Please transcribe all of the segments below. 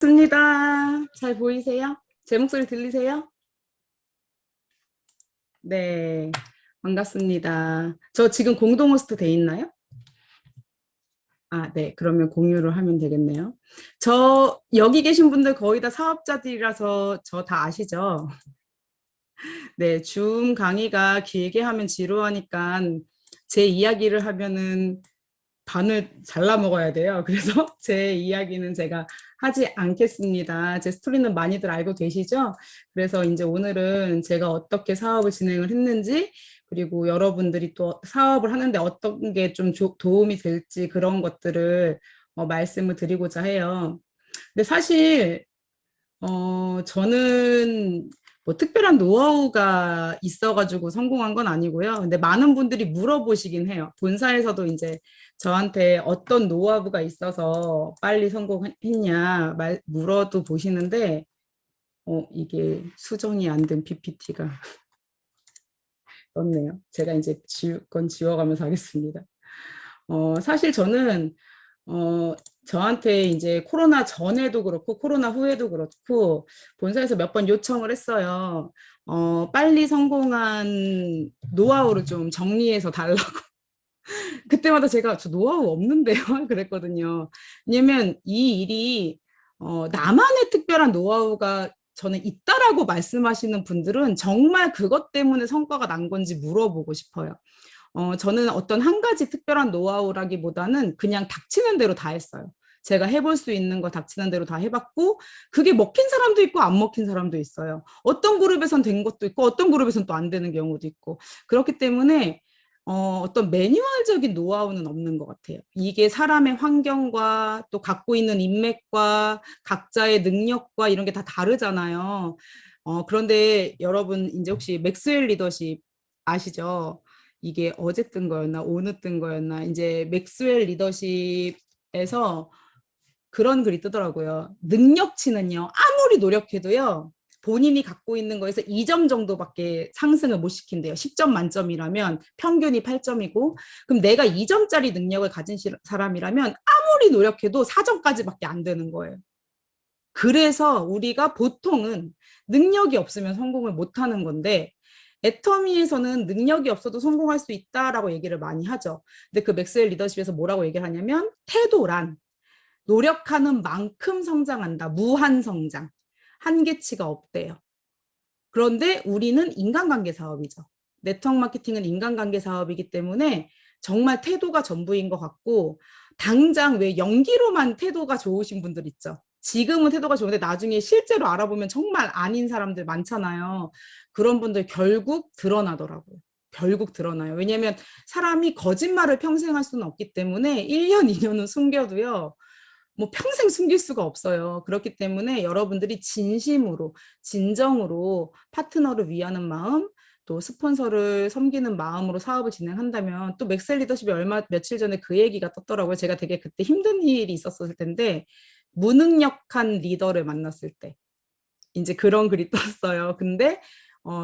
반갑습니다. 잘 보이세요? 제 목소리 들리세요? 네, 반갑습니다. 저 지금 공동 호스트 돼 있나요? 아, 네. 그러면 공유를 하면 되겠네요. 저 여기 계신 분들 거의 다 사업자들이라서 저 다 아시죠? 네, 줌 강의가 길게 하면 지루하니까 제 이야기를 하면은 반을 잘라 먹어야 돼요. 그래서 제 이야기는 제가 하지 않겠습니다. 제 스토리는 많이들 알고 계시죠? 그래서 이제 오늘은 제가 어떻게 사업을 진행을 했는지, 그리고 여러분들이 또 사업을 하는데 어떤 게 좀 도움이 될지 그런 것들을 말씀을 드리고자 해요. 근데 사실 저는 뭐 특별한 노하우가 있어가지고 성공한 건 아니고요. 근데 많은 분들이 물어보시긴 해요. 본사에서도 이제 저한테 어떤 노하우가 있어서 빨리 성공했냐 물어도 보시는데, 이게 수정이 안 된 PPT가 떴네요. 제가 이제 지울 건 지워가면서 하겠습니다. 사실 저는 어, 저한테 이제 코로나 전에도 그렇고 코로나 후에도 그렇고 본사에서 몇 번 요청을 했어요. 빨리 성공한 노하우를 좀 정리해서 달라고. 그때마다 제가 저 노하우 없는데요? 그랬거든요. 왜냐면 이 일이 나만의 특별한 노하우가 저는 있다라고 말씀하시는 분들은 정말 그것 때문에 성과가 난 건지 물어보고 싶어요. 저는 어떤 한 가지 특별한 노하우라기보다는 그냥 닥치는 대로 다 했어요. 제가 해볼 수 있는 거 닥치는 대로 다 해봤고, 그게 먹힌 사람도 있고 안 먹힌 사람도 있어요. 어떤 그룹에선 된 것도 있고 어떤 그룹에선 또 안 되는 경우도 있고. 그렇기 때문에 어떤 매뉴얼적인 노하우는 없는 것 같아요. 이게 사람의 환경과 또 갖고 있는 인맥과 각자의 능력과 이런 게 다 다르잖아요. 그런데 여러분 이제 혹시 맥스웰 리더십 아시죠? 이게 어제 뜬 거였나 오늘 뜬 거였나, 이제 맥스웰 리더십에서 그런 글이 뜨더라고요. 능력치는요 아무리 노력해도요 본인이 갖고 있는 거에서 2점 정도밖에 상승을 못 시킨대요. 10점 만점이라면 평균이 8점이고, 그럼 내가 2점짜리 능력을 가진 사람이라면 아무리 노력해도 4점까지밖에 안 되는 거예요. 그래서 우리가 보통은 능력이 없으면 성공을 못 하는 건데, 애터미에서는 능력이 없어도 성공할 수 있다라고 얘기를 많이 하죠. 근데 그 맥스웰 리더십에서 뭐라고 얘기를 하냐면, 태도란 노력하는 만큼 성장한다. 무한 성장. 한계치가 없대요. 그런데 우리는 인간관계 사업이죠. 네트워크 마케팅은 인간관계 사업이기 때문에 정말 태도가 전부인 것 같고, 당장 왜 연기로만 태도가 좋으신 분들 있죠. 지금은 태도가 좋은데 나중에 실제로 알아보면 정말 아닌 사람들 많잖아요. 그런 분들 결국 드러나더라고요. 결국 드러나요. 왜냐하면 사람이 거짓말을 평생 할 수는 없기 때문에 1년, 2년은 숨겨도요. 뭐 평생 숨길 수가 없어요. 그렇기 때문에 여러분들이 진심으로, 진정으로 파트너를 위하는 마음, 또 스폰서를 섬기는 마음으로 사업을 진행한다면, 또 맥셀 리더십이 며칠 전에 그 얘기가 떴더라고요. 제가 되게 그때 힘든 일이 있었을 텐데, 무능력한 리더를 만났을 때 이제 그런 글이 떴어요. 근데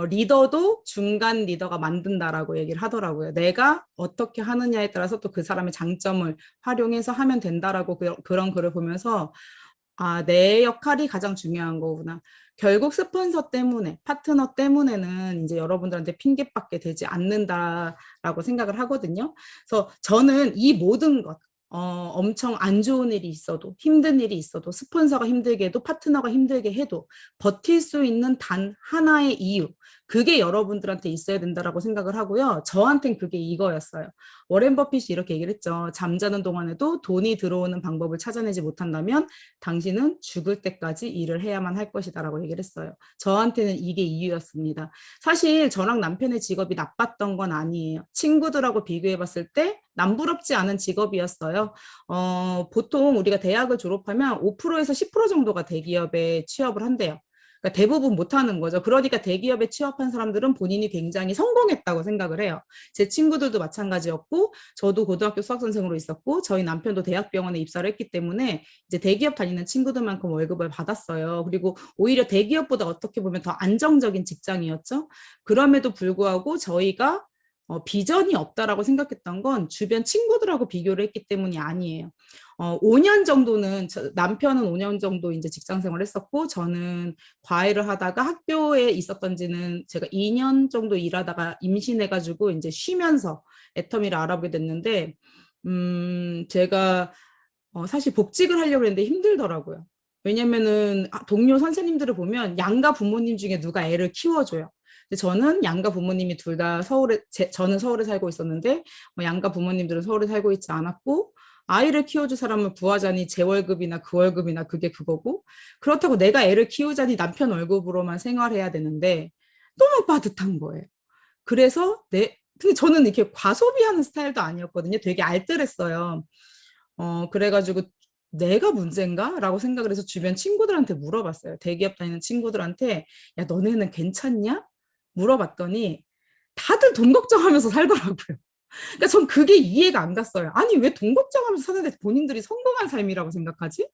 리더도 중간 리더가 만든다라고 얘기를 하더라고요. 내가 어떻게 하느냐에 따라서 또 그 사람의 장점을 활용해서 하면 된다라고 그런 글을 보면서, 아, 내 역할이 가장 중요한 거구나. 결국 스폰서 때문에, 파트너 때문에는 이제 여러분들한테 핑계받게 되지 않는다라고 생각을 하거든요. 그래서 저는 이 모든 것, 엄청 안 좋은 일이 있어도, 힘든 일이 있어도, 스폰서가 힘들게 해도, 파트너가 힘들게 해도 버틸 수 있는 단 하나의 이유, 그게 여러분들한테 있어야 된다라고 생각을 하고요. 저한텐 그게 이거였어요. 워렌 버핏이 이렇게 얘기를 했죠. 잠자는 동안에도 돈이 들어오는 방법을 찾아내지 못한다면 당신은 죽을 때까지 일을 해야만 할 것이다라고 얘기를 했어요. 저한테는 이게 이유였습니다. 사실 저랑 남편의 직업이 나빴던 건 아니에요. 친구들하고 비교해 봤을 때 남부럽지 않은 직업이었어요. 보통 우리가 대학을 졸업하면 5%에서 10% 정도가 대기업에 취업을 한대요. 그러니까 대부분 못하는 거죠. 그러니까 대기업에 취업한 사람들은 본인이 굉장히 성공했다고 생각을 해요. 제 친구들도 마찬가지였고, 저도 고등학교 수학선생으로 있었고, 저희 남편도 대학병원에 입사를 했기 때문에 이제 대기업 다니는 친구들만큼 월급을 받았어요. 그리고 오히려 대기업보다 어떻게 보면 더 안정적인 직장이었죠. 그럼에도 불구하고 저희가 비전이 없다라고 생각했던 건 주변 친구들하고 비교를 했기 때문이 아니에요. 5년 정도는 남편은 5년 정도 이제 직장 생활을 했었고 저는 과외를 하다가 학교에 있었던 지는 제가 2년 정도 일하다가 임신해가지고 이제 쉬면서 애터미를 알아보게 됐는데 제가 사실 복직을 하려고 했는데 힘들더라고요. 왜냐면은 동료 선생님들을 보면 양가 부모님 중에 누가 애를 키워줘요. 근데 저는 양가 부모님이 둘 다 서울에, 저는 서울에 살고 있었는데, 양가 부모님들은 서울에 살고 있지 않았고, 아이를 키워줄 사람을 구하자니 제 월급이나 그 월급이나 그게 그거고, 그렇다고 내가 애를 키우자니 남편 월급으로만 생활해야 되는데, 너무 빠듯한 거예요. 그래서 근데 저는 이렇게 과소비하는 스타일도 아니었거든요. 되게 알뜰했어요. 그래가지고 내가 문제인가? 라고 생각을 해서 주변 친구들한테 물어봤어요. 대기업 다니는 친구들한테, 야, 너네는 괜찮냐? 물어봤더니 다들 돈 걱정하면서 살더라고요. 그러니까 전 그게 이해가 안 갔어요. 아니, 왜 돈 걱정하면서 사는데 본인들이 성공한 삶이라고 생각하지?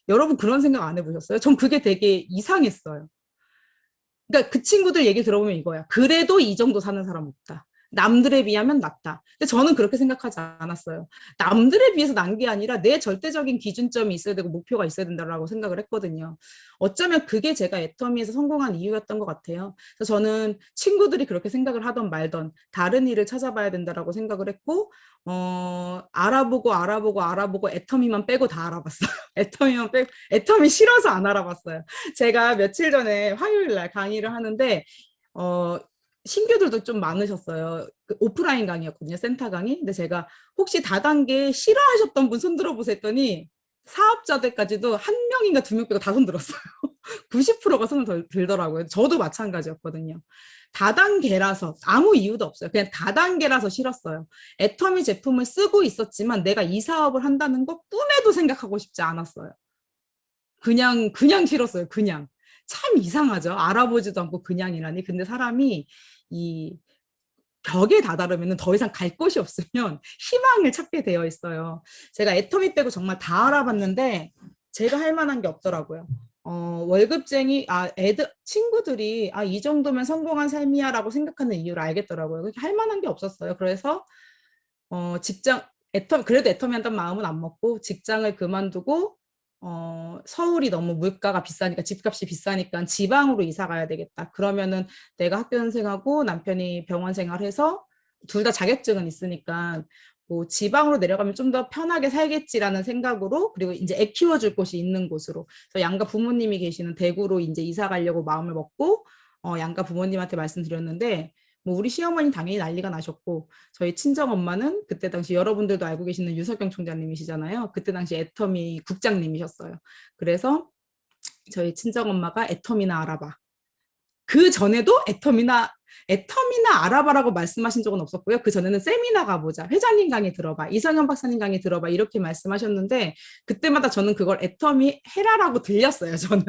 여러분 그런 생각 안 해보셨어요? 전 그게 되게 이상했어요. 그러니까 그 친구들 얘기 들어보면 이거야. 그래도 이 정도 사는 사람 없다. 남들에 비하면 낫다. 근데 저는 그렇게 생각하지 않았어요. 남들에 비해서 난 게 아니라 내 절대적인 기준점이 있어야 되고 목표가 있어야 된다고 생각을 했거든요. 어쩌면 그게 제가 애터미에서 성공한 이유였던 것 같아요. 그래서 저는 친구들이 그렇게 생각을 하던 말던 다른 일을 찾아봐야 된다라고 생각을 했고, 알아보고 애터미만 빼고 다 알아봤어요. 애터미만 빼고, 애터미 싫어서 안 알아봤어요. 제가 며칠 전에 화요일 날 강의를 하는데 어, 신규들도 좀 많으셨어요. 그 오프라인 강의였거든요. 센터 강의. 근데 제가 혹시 다단계 싫어하셨던 분 손 들어보세요 했더니 사업자들까지도 한 명인가 두 명 빼고 다 손 들었어요. 90%가 손을 들더라고요. 저도 마찬가지였거든요. 다단계라서 아무 이유도 없어요. 그냥 다단계라서 싫었어요. 애터미 제품을 쓰고 있었지만 내가 이 사업을 한다는 거 꿈에도 생각하고 싶지 않았어요. 그냥 싫었어요. 그냥. 참 이상하죠. 알아보지도 않고 그냥이라니. 근데 사람이 이 벽에 다다르면 더 이상 갈 곳이 없으면 희망을 찾게 되어 있어요. 제가 애터미 빼고 정말 다 알아봤는데 제가 할 만한 게 없더라고요. 월급쟁이, 친구들이, 이 정도면 성공한 삶이야라고 생각하는 이유를 알겠더라고요. 그렇게 할 만한 게 없었어요. 그래서, 그래도 애터미 한다는 마음은 안 먹고 직장을 그만두고 서울이 너무 물가가 비싸니까 집값이 비싸니까 지방으로 이사 가야 되겠다. 그러면은 내가 학교 선생하고 남편이 병원 생활해서 둘 다 자격증은 있으니까 뭐 지방으로 내려가면 좀 더 편하게 살겠지라는 생각으로 그리고 이제 애 키워줄 곳이 있는 곳으로 그래서 양가 부모님이 계시는 대구로 이제 이사 가려고 마음을 먹고 양가 부모님한테 말씀드렸는데 뭐 우리 시어머니 당연히 난리가 나셨고 저희 친정 엄마는 그때 당시 여러분들도 알고 계시는 유석영 총장님이시잖아요. 그때 당시 애터미 국장님이셨어요. 그래서 저희 친정 엄마가 애터미나 알아봐. 그 전에도 애터미나 알아봐라고 말씀하신 적은 없었고요. 그 전에는 세미나 가보자. 회장님 강의 들어봐. 이성현 박사님 강의 들어봐. 이렇게 말씀하셨는데 그때마다 저는 그걸 애터미 해라라고 들렸어요. 저는.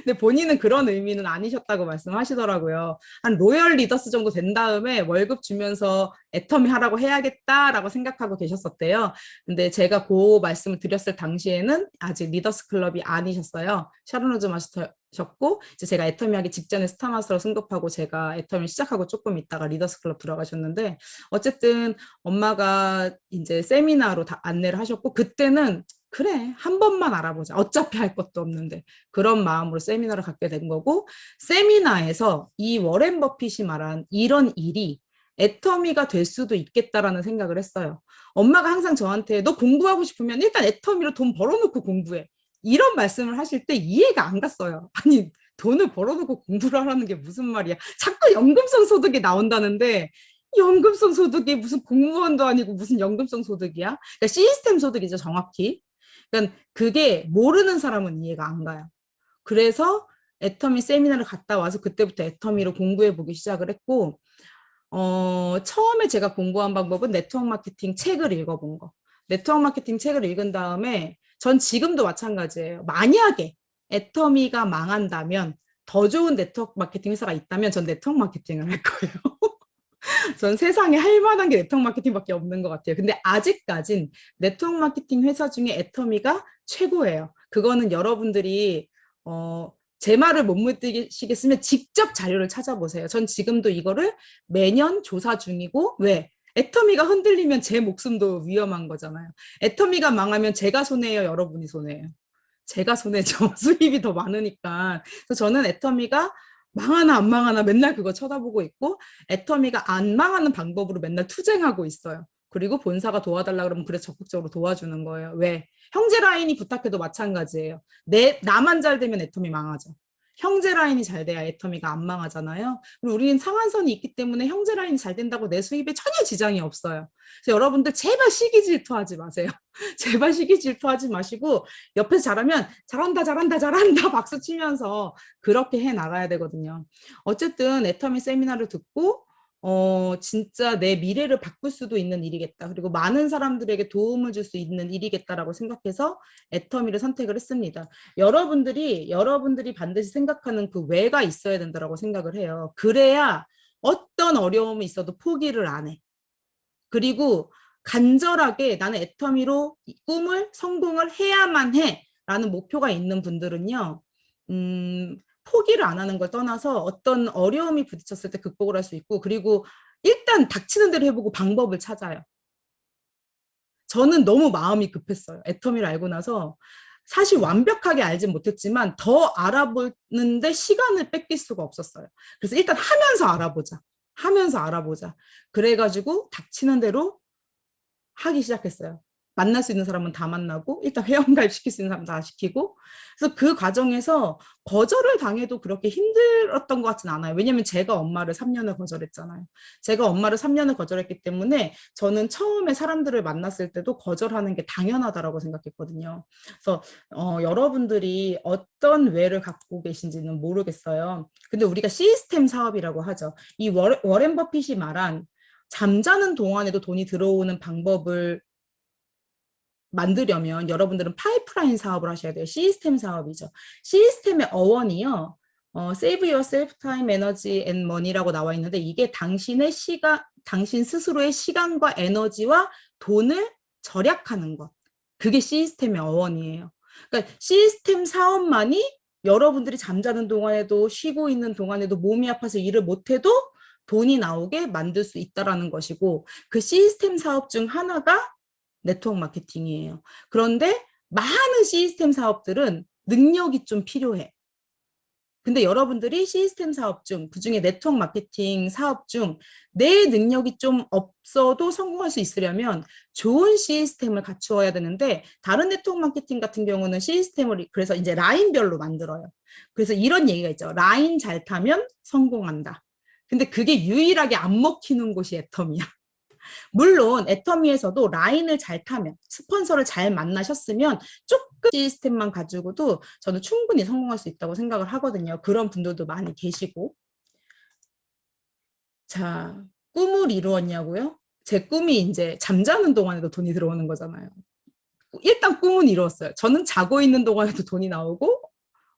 근데 본인은 그런 의미는 아니셨다고 말씀하시더라고요. 한 로열 리더스 정도 된 다음에 월급 주면서 애터미 하라고 해야겠다라고 생각하고 계셨었대요. 근데 제가 그 말씀을 드렸을 당시에는 아직 리더스 클럽이 아니셨어요. 샤론 로즈 마스터 셨고 이제 제가 애터미 하기 직전에 스타마스터로 승급하고 제가 애터미 시작하고 조금 있다가 리더스 클럽 들어가셨는데 어쨌든 엄마가 이제 세미나로 다 안내를 하셨고 그때는 그래 한 번만 알아보자 어차피 할 것도 없는데 그런 마음으로 세미나를 갖게 된 거고 세미나에서 이 워렌 버핏이 말한 이런 일이 애터미가 될 수도 있겠다라는 생각을 했어요. 엄마가 항상 저한테 너 공부하고 싶으면 일단 애터미로 돈 벌어놓고 공부해 이런 말씀을 하실 때 이해가 안 갔어요. 아니, 돈을 벌어놓고 공부를 하라는 게 무슨 말이야. 자꾸 연금성 소득이 나온다는데, 연금성 소득이 무슨 공무원도 아니고 무슨 연금성 소득이야? 그러니까 시스템 소득이죠, 정확히. 그러니까 그게 모르는 사람은 이해가 안 가요. 그래서 애터미 세미나를 갔다 와서 그때부터 애터미로 공부해 보기 시작을 했고, 처음에 제가 공부한 방법은 네트워크 마케팅 책을 읽어본 거. 네트워크 마케팅 책을 읽은 다음에 전 지금도 마찬가지예요. 만약에 애터미가 망한다면 더 좋은 네트워크 마케팅 회사가 있다면 전 네트워크 마케팅을 할 거예요. 전 세상에 할 만한 게 네트워크 마케팅밖에 없는 것 같아요. 근데 아직까진 네트워크 마케팅 회사 중에 애터미가 최고예요. 그거는 여러분들이 제 말을 못 믿으시겠으면 직접 자료를 찾아보세요. 전 지금도 이거를 매년 조사 중이고, 왜? 애터미가 흔들리면 제 목숨도 위험한 거잖아요. 애터미가 망하면 제가 손해예요, 여러분이 손해예요. 제가 손해죠. 수입이 더 많으니까. 그래서 저는 애터미가 망하나 안 망하나 맨날 그거 쳐다보고 있고, 애터미가 안 망하는 방법으로 맨날 투쟁하고 있어요. 그리고 본사가 도와달라 그러면 그래 적극적으로 도와주는 거예요. 왜? 형제 라인이 부탁해도 마찬가지예요. 나만 잘 되면 애터미 망하죠. 형제 라인이 잘 돼야 애터미가 안 망하잖아요. 그리고 우리는 상한선이 있기 때문에 형제 라인이 잘 된다고 내 수입에 전혀 지장이 없어요. 그래서 여러분들 제발 시기 질투하지 마세요. 제발 시기 질투하지 마시고 옆에서 잘하면 잘한다 잘한다 잘한다 박수 치면서 그렇게 해 나가야 되거든요. 어쨌든 애터미 세미나를 듣고 진짜 내 미래를 바꿀 수도 있는 일이겠다. 그리고 많은 사람들에게 도움을 줄 수 있는 일이겠다라고 생각해서 애터미를 선택을 했습니다. 여러분들이 반드시 생각하는 그 왜가 있어야 된다고 생각을 해요. 그래야 어떤 어려움이 있어도 포기를 안 해. 그리고 간절하게 나는 애터미로 꿈을 성공을 해야만 해 라는 목표가 있는 분들은요. 포기를 안 하는 걸 떠나서 어떤 어려움이 부딪혔을 때 극복을 할 수 있고 그리고 일단 닥치는 대로 해보고 방법을 찾아요. 저는 너무 마음이 급했어요. 애터미를 알고 나서 사실 완벽하게 알진 못했지만 더 알아보는데 시간을 뺏길 수가 없었어요. 그래서 일단 하면서 알아보자. 하면서 알아보자. 그래가지고 닥치는 대로 하기 시작했어요. 만날 수 있는 사람은 다 만나고 일단 회원가입 시킬 수 있는 사람 다 시키고 그래서 그 과정에서 거절을 당해도 그렇게 힘들었던 것 같진 않아요. 왜냐면 제가 엄마를 3년을 거절했잖아요. 제가 엄마를 3년을 거절했기 때문에 저는 처음에 사람들을 만났을 때도 거절하는 게 당연하다라고 생각했거든요. 그래서 여러분들이 어떤 외를 갖고 계신지는 모르겠어요. 근데 우리가 시스템 사업이라고 하죠. 이 워렌 버핏이 말한 잠자는 동안에도 돈이 들어오는 방법을 만들려면 여러분들은 파이프라인 사업을 하셔야 돼요. 시스템 사업이죠. 시스템의 어원이요. Save yourself time, energy and money라고 나와 있는데 이게 당신 스스로의 시간과 에너지와 돈을 절약하는 것. 그게 시스템의 어원이에요. 그러니까 시스템 사업만이 여러분들이 잠자는 동안에도 쉬고 있는 동안에도 몸이 아파서 일을 못해도 돈이 나오게 만들 수 있다라는 것이고 그 시스템 사업 중 하나가 네트워크 마케팅이에요. 그런데 많은 시스템 사업들은 능력이 좀 필요해. 근데 여러분들이 시스템 사업 중, 그중에 네트워크 마케팅 사업 중 내 능력이 좀 없어도 성공할 수 있으려면 좋은 시스템을 갖추어야 되는데 다른 네트워크 마케팅 같은 경우는 시스템을 그래서 이제 라인별로 만들어요. 그래서 이런 얘기가 있죠. 라인 잘 타면 성공한다. 근데 그게 유일하게 안 먹히는 곳이 애터미야. 물론 애터미에서도 라인을 잘 타면 스폰서를 잘 만나셨으면 조금 시스템만 가지고도 저는 충분히 성공할 수 있다고 생각을 하거든요. 그런 분들도 많이 계시고. 자, 꿈을 이루었냐고요? 제 꿈이 이제 잠자는 동안에도 돈이 들어오는 거잖아요. 일단 꿈은 이루었어요. 저는 자고 있는 동안에도 돈이 나오고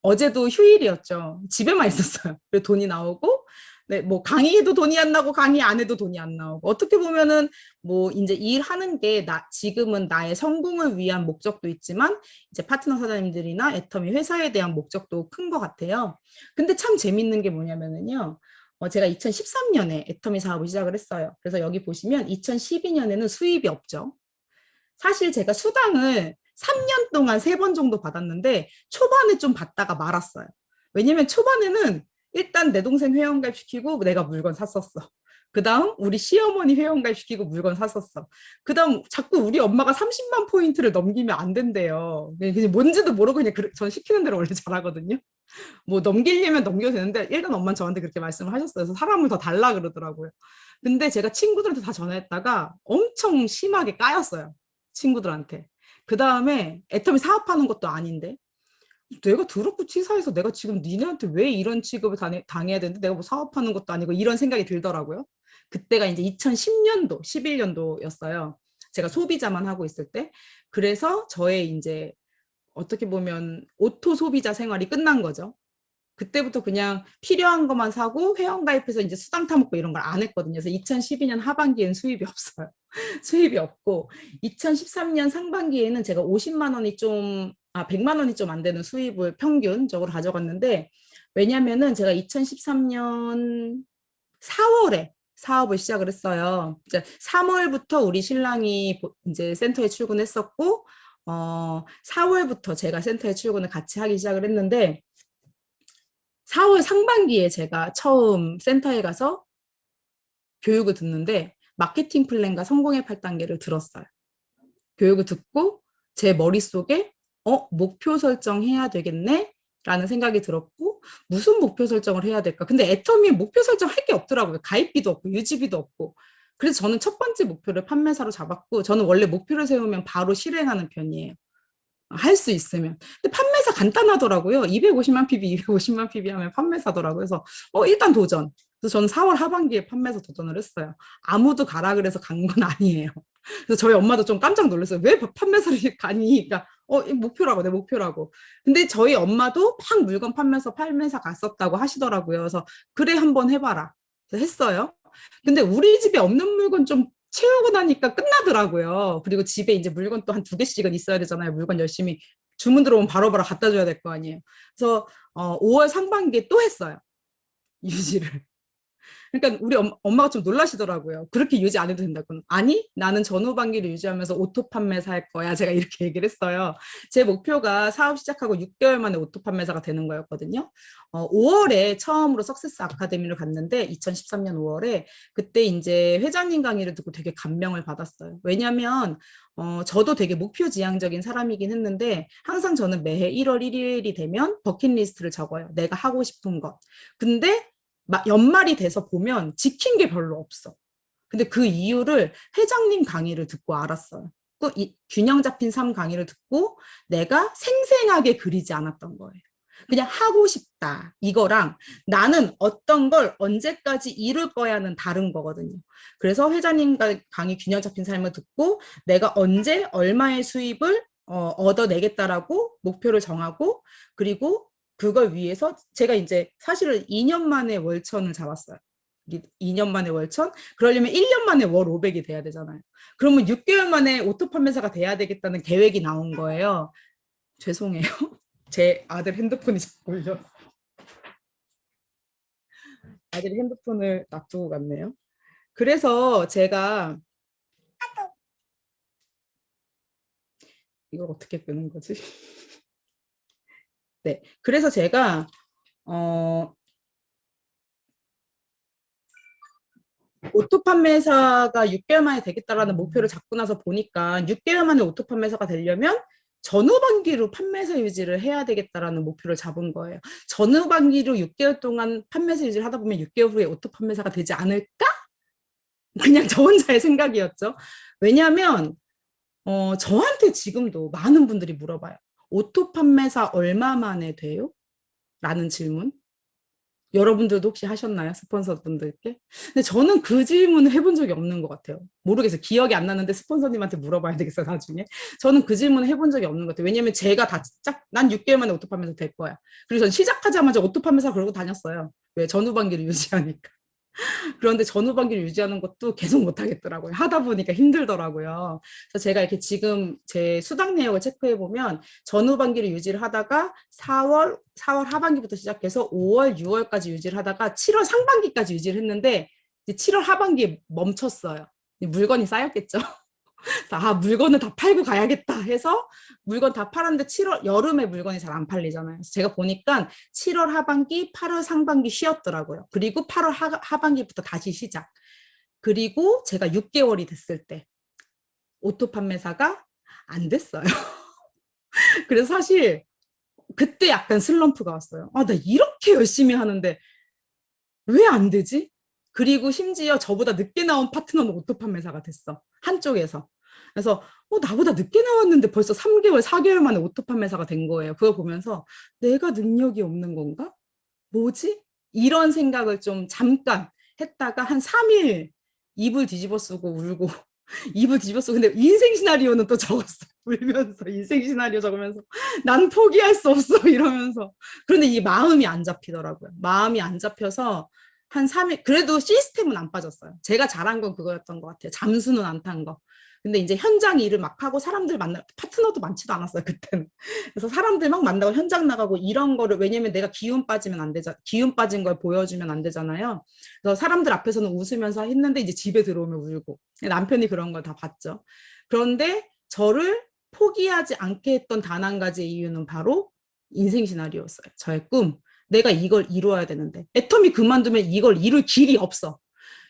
어제도 휴일이었죠. 집에만 있었어요. 그래서 돈이 나오고, 네, 뭐 강의에도 돈이 안 나고 강의 안 해도 돈이 안 나오고 어떻게 보면은 뭐 이제 일하는 게 지금은 나의 성공을 위한 목적도 있지만 이제 파트너 사장님들이나 애터미 회사에 대한 목적도 큰 것 같아요. 근데 참 재밌는 게 뭐냐면은요. 제가 2013년에 애터미 사업을 시작을 했어요. 그래서 여기 보시면 2012년에는 수입이 없죠. 사실 제가 수당을 3년 동안 3번 정도 받았는데 초반에 좀 받다가 말았어요. 왜냐면 초반에는 일단 내 동생 회원가입 시키고 내가 물건 샀었어. 그 다음 우리 시어머니 회원가입 시키고 물건 샀었어. 그 다음 자꾸 우리 엄마가 30만 포인트를 넘기면 안 된대요. 그냥 뭔지도 모르고 그냥 전 시키는 대로 원래 잘하거든요. 뭐 넘기려면 넘겨도 되는데 일단 엄마는 저한테 그렇게 말씀을 하셨어요. 그래서 사람을 더 달라 그러더라고요. 근데 제가 친구들한테 다 전화했다가 엄청 심하게 까였어요. 친구들한테. 그 다음에 애터미 사업하는 것도 아닌데 내가 더럽고 치사해서 내가 지금 니네한테 왜 이런 취급을 당해야 되는데 내가 뭐 사업하는 것도 아니고 이런 생각이 들더라고요. 그때가 이제 2010년도, 11년도였어요. 제가 소비자만 하고 있을 때. 그래서 저의 이제 어떻게 보면 오토 소비자 생활이 끝난 거죠. 그때부터 그냥 필요한 것만 사고 회원가입해서 이제 수당 타먹고 이런 걸 안 했거든요. 그래서 2012년 하반기에는 수입이 없어요. 수입이 없고 2013년 상반기에는 제가 50만 원이 좀 100만 원이 좀 안 되는 수입을 평균적으로 가져갔는데 왜냐면은 제가 2013년 4월에 사업을 시작을 했어요. 이제 3월부터 우리 신랑이 이제 센터에 출근했었고 4월부터 제가 센터에 출근을 같이 하기 시작을 했는데 4월 상반기에 제가 처음 센터에 가서 교육을 듣는데 마케팅 플랜과 성공의 8단계를 들었어요. 교육을 듣고 제 머릿속에 목표 설정해야 되겠네? 라는 생각이 들었고 무슨 목표 설정을 해야 될까? 근데 애터미에 목표 설정할 게 없더라고요. 가입비도 없고 유지비도 없고. 그래서 저는 첫 번째 목표를 판매사로 잡았고 저는 원래 목표를 세우면 바로 실행하는 편이에요. 할 수 있으면. 근데 판매사 간단하더라고요. 250만 PB, 250만 PB 하면 판매사더라고요. 그래서 일단 도전. 그래서 저는 4월 하반기에 판매사 도전을 했어요. 아무도 가라 그래서 간 건 아니에요. 그래서 저희 엄마도 좀 깜짝 놀랐어요. 왜 판매사를 가니? 그러니까 목표라고, 내 목표라고. 근데 저희 엄마도 막 물건 판매사 갔었다고 하시더라고요. 그래서 그래 한번 해봐라. 그래서 했어요. 근데 우리 집에 없는 물건 좀 채우고 나니까 끝나더라고요. 그리고 집에 이제 물건 또 한 두 개씩은 있어야 되잖아요. 물건 열심히 주문 들어오면 바로바로 갖다 줘야 될 거 아니에요. 그래서 5월 상반기에 또 했어요. 유지를. 그러니까 우리 엄마가 좀 놀라시더라고요. 그렇게 유지 안 해도 된다고는. 아니, 나는 전후반기를 유지하면서 오토 판매사 할 거야. 제가 이렇게 얘기를 했어요. 제 목표가 사업 시작하고 6개월 만에 오토 판매사가 되는 거였거든요. 5월에 처음으로 석세스 아카데미를 갔는데 2013년 5월에 그때 이제 회장님 강의를 듣고 되게 감명을 받았어요. 왜냐면 저도 되게 목표지향적인 사람이긴 했는데 항상 저는 매해 1월 1일이 되면 버킷리스트를 적어요. 내가 하고 싶은 것. 근데 연말이 돼서 보면 지킨 게 별로 없어. 근데 그 이유를 회장님 강의를 듣고 알았어요. 이 균형 잡힌 삶 강의를 듣고 내가 생생하게 그리지 않았던 거예요. 그냥 하고 싶다 이거랑 나는 어떤 걸 언제까지 이룰 거야는 다른 거거든요. 그래서 회장님 강의 균형 잡힌 삶을 듣고 내가 언제 얼마의 수입을 얻어내겠다라고 목표를 정하고 그리고 그걸 위해서 제가 이제 사실은 2년 만에 월천을 잡았어요. 2년 만에 월천? 그러려면 1년 만에 월 500이 돼야 되잖아요. 그러면 6개월 만에 오토 판매사가 돼야 되겠다는 계획이 나온 거예요. 죄송해요. 제 아들 핸드폰이 자꾸 울렸어. 아들이 핸드폰을 놔두고 갔네요. 그래서 제가 이걸 어떻게 끄는 거지? 네. 그래서 제가 오토 판매사가 6개월 만에 되겠다라는 목표를 잡고 나서 보니까 6개월 만에 오토 판매사가 되려면 전후반기로 판매사 유지를 해야 되겠다라는 목표를 잡은 거예요. 전후반기로 6개월 동안 판매사 유지를 하다 보면 6개월 후에 오토 판매사가 되지 않을까? 그냥 저 혼자의 생각이었죠. 왜냐하면 저한테 지금도 많은 분들이 물어봐요. 오토 판매사 얼마 만에 돼요? 라는 질문. 여러분들도 혹시 하셨나요? 스폰서분들께? 근데 저는 그 질문을 해본 적이 없는 것 같아요. 모르겠어요. 기억이 안 나는데 스폰서님한테 물어봐야 되겠어요, 나중에. 저는 그 질문을 해본 적이 없는 것 같아요. 왜냐면 제가 난 6개월 만에 오토 판매사 될 거야. 그리고 전 시작하자마자 오토 판매사 그러고 다녔어요. 왜? 전후반기를 유지하니까. 그런데 전후반기를 유지하는 것도 계속 못 하겠더라고요. 하다 보니까 힘들더라고요. 그래서 제가 이렇게 지금 제 수당 내역을 체크해 보면 전후반기를 유지를 하다가 4월 하반기부터 시작해서 5월, 6월까지 유지를 하다가 7월 상반기까지 유지를 했는데 이제 7월 하반기에 멈췄어요. 물건이 쌓였겠죠. 물건을 다 팔고 가야겠다 해서 물건 다 팔았는데 7월 여름에 물건이 잘 안 팔리잖아요. 그래서 제가 보니까 7월 하반기, 8월 상반기 쉬었더라고요. 그리고 8월 하반기부터 다시 시작. 그리고 제가 6개월이 됐을 때 오토 판매사가 안 됐어요. 그래서 사실 그때 약간 슬럼프가 왔어요. 나 이렇게 열심히 하는데 왜 안 되지? 그리고 심지어 저보다 늦게 나온 파트너는 오토 판매사가 됐어. 한쪽에서. 그래서 나보다 늦게 나왔는데 벌써 3개월, 4개월 만에 오토 판매사가 된 거예요. 그걸 보면서 내가 능력이 없는 건가? 뭐지? 이런 생각을 좀 잠깐 했다가 한 3일 이불 뒤집어 쓰고 울고 이불 뒤집었어. 근데 인생 시나리오는 또 적었어. 울면서 인생 시나리오 적으면서 난 포기할 수 없어 이러면서. 그런데 이 마음이 안 잡히더라고요. 마음이 안 잡혀서 한 3일 그래도 시스템은 안 빠졌어요. 제가 잘한 건 그거였던 것 같아요. 잠수는 안 탄 거. 근데 이제 현장 일을 막 하고 사람들 만나 파트너도 많지도 않았어요 그때는. 그래서 사람들 막 만나고 현장 나가고 이런 거를 왜냐면 내가 기운 빠지면 안 되잖아. 기운 빠진 걸 보여주면 안 되잖아요. 그래서 사람들 앞에서는 웃으면서 했는데 이제 집에 들어오면 울고 남편이 그런 걸 다 봤죠. 그런데 저를 포기하지 않게 했던 단 한 가지 이유는 바로 인생 시나리오였어요. 저의 꿈. 내가 이걸 이루어야 되는데 애터미 그만두면 이걸 이룰 길이 없어.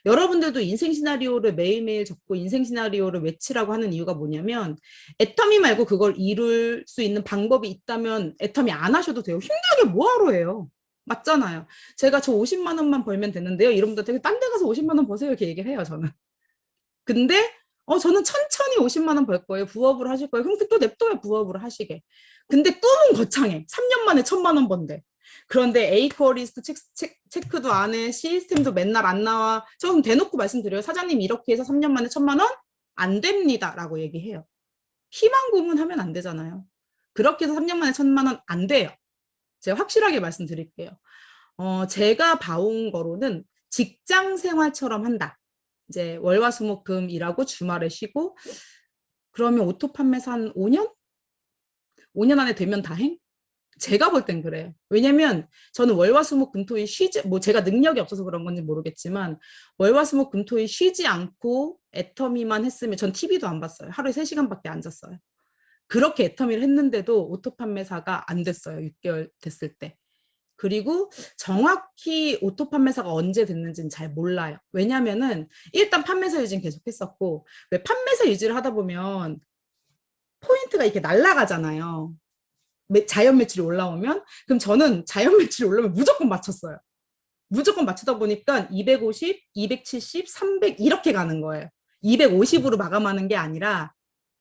여러분들도 인생 시나리오를 매일매일 적고 인생 시나리오를 외치라고 하는 이유가 뭐냐면 애터미 말고 그걸 이룰 수 있는 방법이 있다면 애터미 안 하셔도 돼요. 힘들게 뭐하러 해요. 맞잖아요. 제가 저 50만 원만 벌면 되는데요. 이러면 되게 딴 데 가서 50만 원 버세요. 이렇게 얘기를 해요. 저는. 근데 저는 천천히 50만 원 벌 거예요. 부업을 하실 거예요. 그럼 또 냅둬요. 부업을 하시게. 근데 꿈은 거창해. 3년 만에 1,000만 원 번대. 그런데 에이코리스트 체크도 안 해. 시스템도 맨날 안 나와. 좀 대놓고 말씀드려요. 사장님 이렇게 해서 3년 만에 1,000만 원? 안 됩니다. 라고 얘기해요. 희망 고문하면 안 되잖아요. 그렇게 해서 3년 만에 1,000만 원 안 돼요. 제가 확실하게 말씀드릴게요. 제가 봐온 거로는 직장 생활처럼 한다. 이제 월화수목금 일하고 주말에 쉬고 그러면 오토 판매사 한 5년? 5년 안에 되면 다행? 제가 볼 땐 그래요. 왜냐면 저는 월화수목금토일 쉬지 뭐 제가 능력이 없어서 그런 건지 모르겠지만 월화수목금토일 쉬지 않고 애터미만 했으면 전 TV도 안 봤어요. 하루에 3시간밖에 안 잤어요. 그렇게 애터미를 했는데도 오토 판매사가 안 됐어요. 6개월 됐을 때. 그리고 정확히 오토 판매사가 언제 됐는지는 잘 몰라요. 왜냐면은 일단 판매사 유지는 계속 했었고 왜 판매사 유지를 하다 보면 포인트가 이렇게 날아가잖아요. 자연 매출이 올라오면 그럼 저는 자연 매출이 올라오면 무조건 맞췄어요. 무조건 맞추다 보니까 250, 270, 300 이렇게 가는 거예요. 250으로 마감하는 게 아니라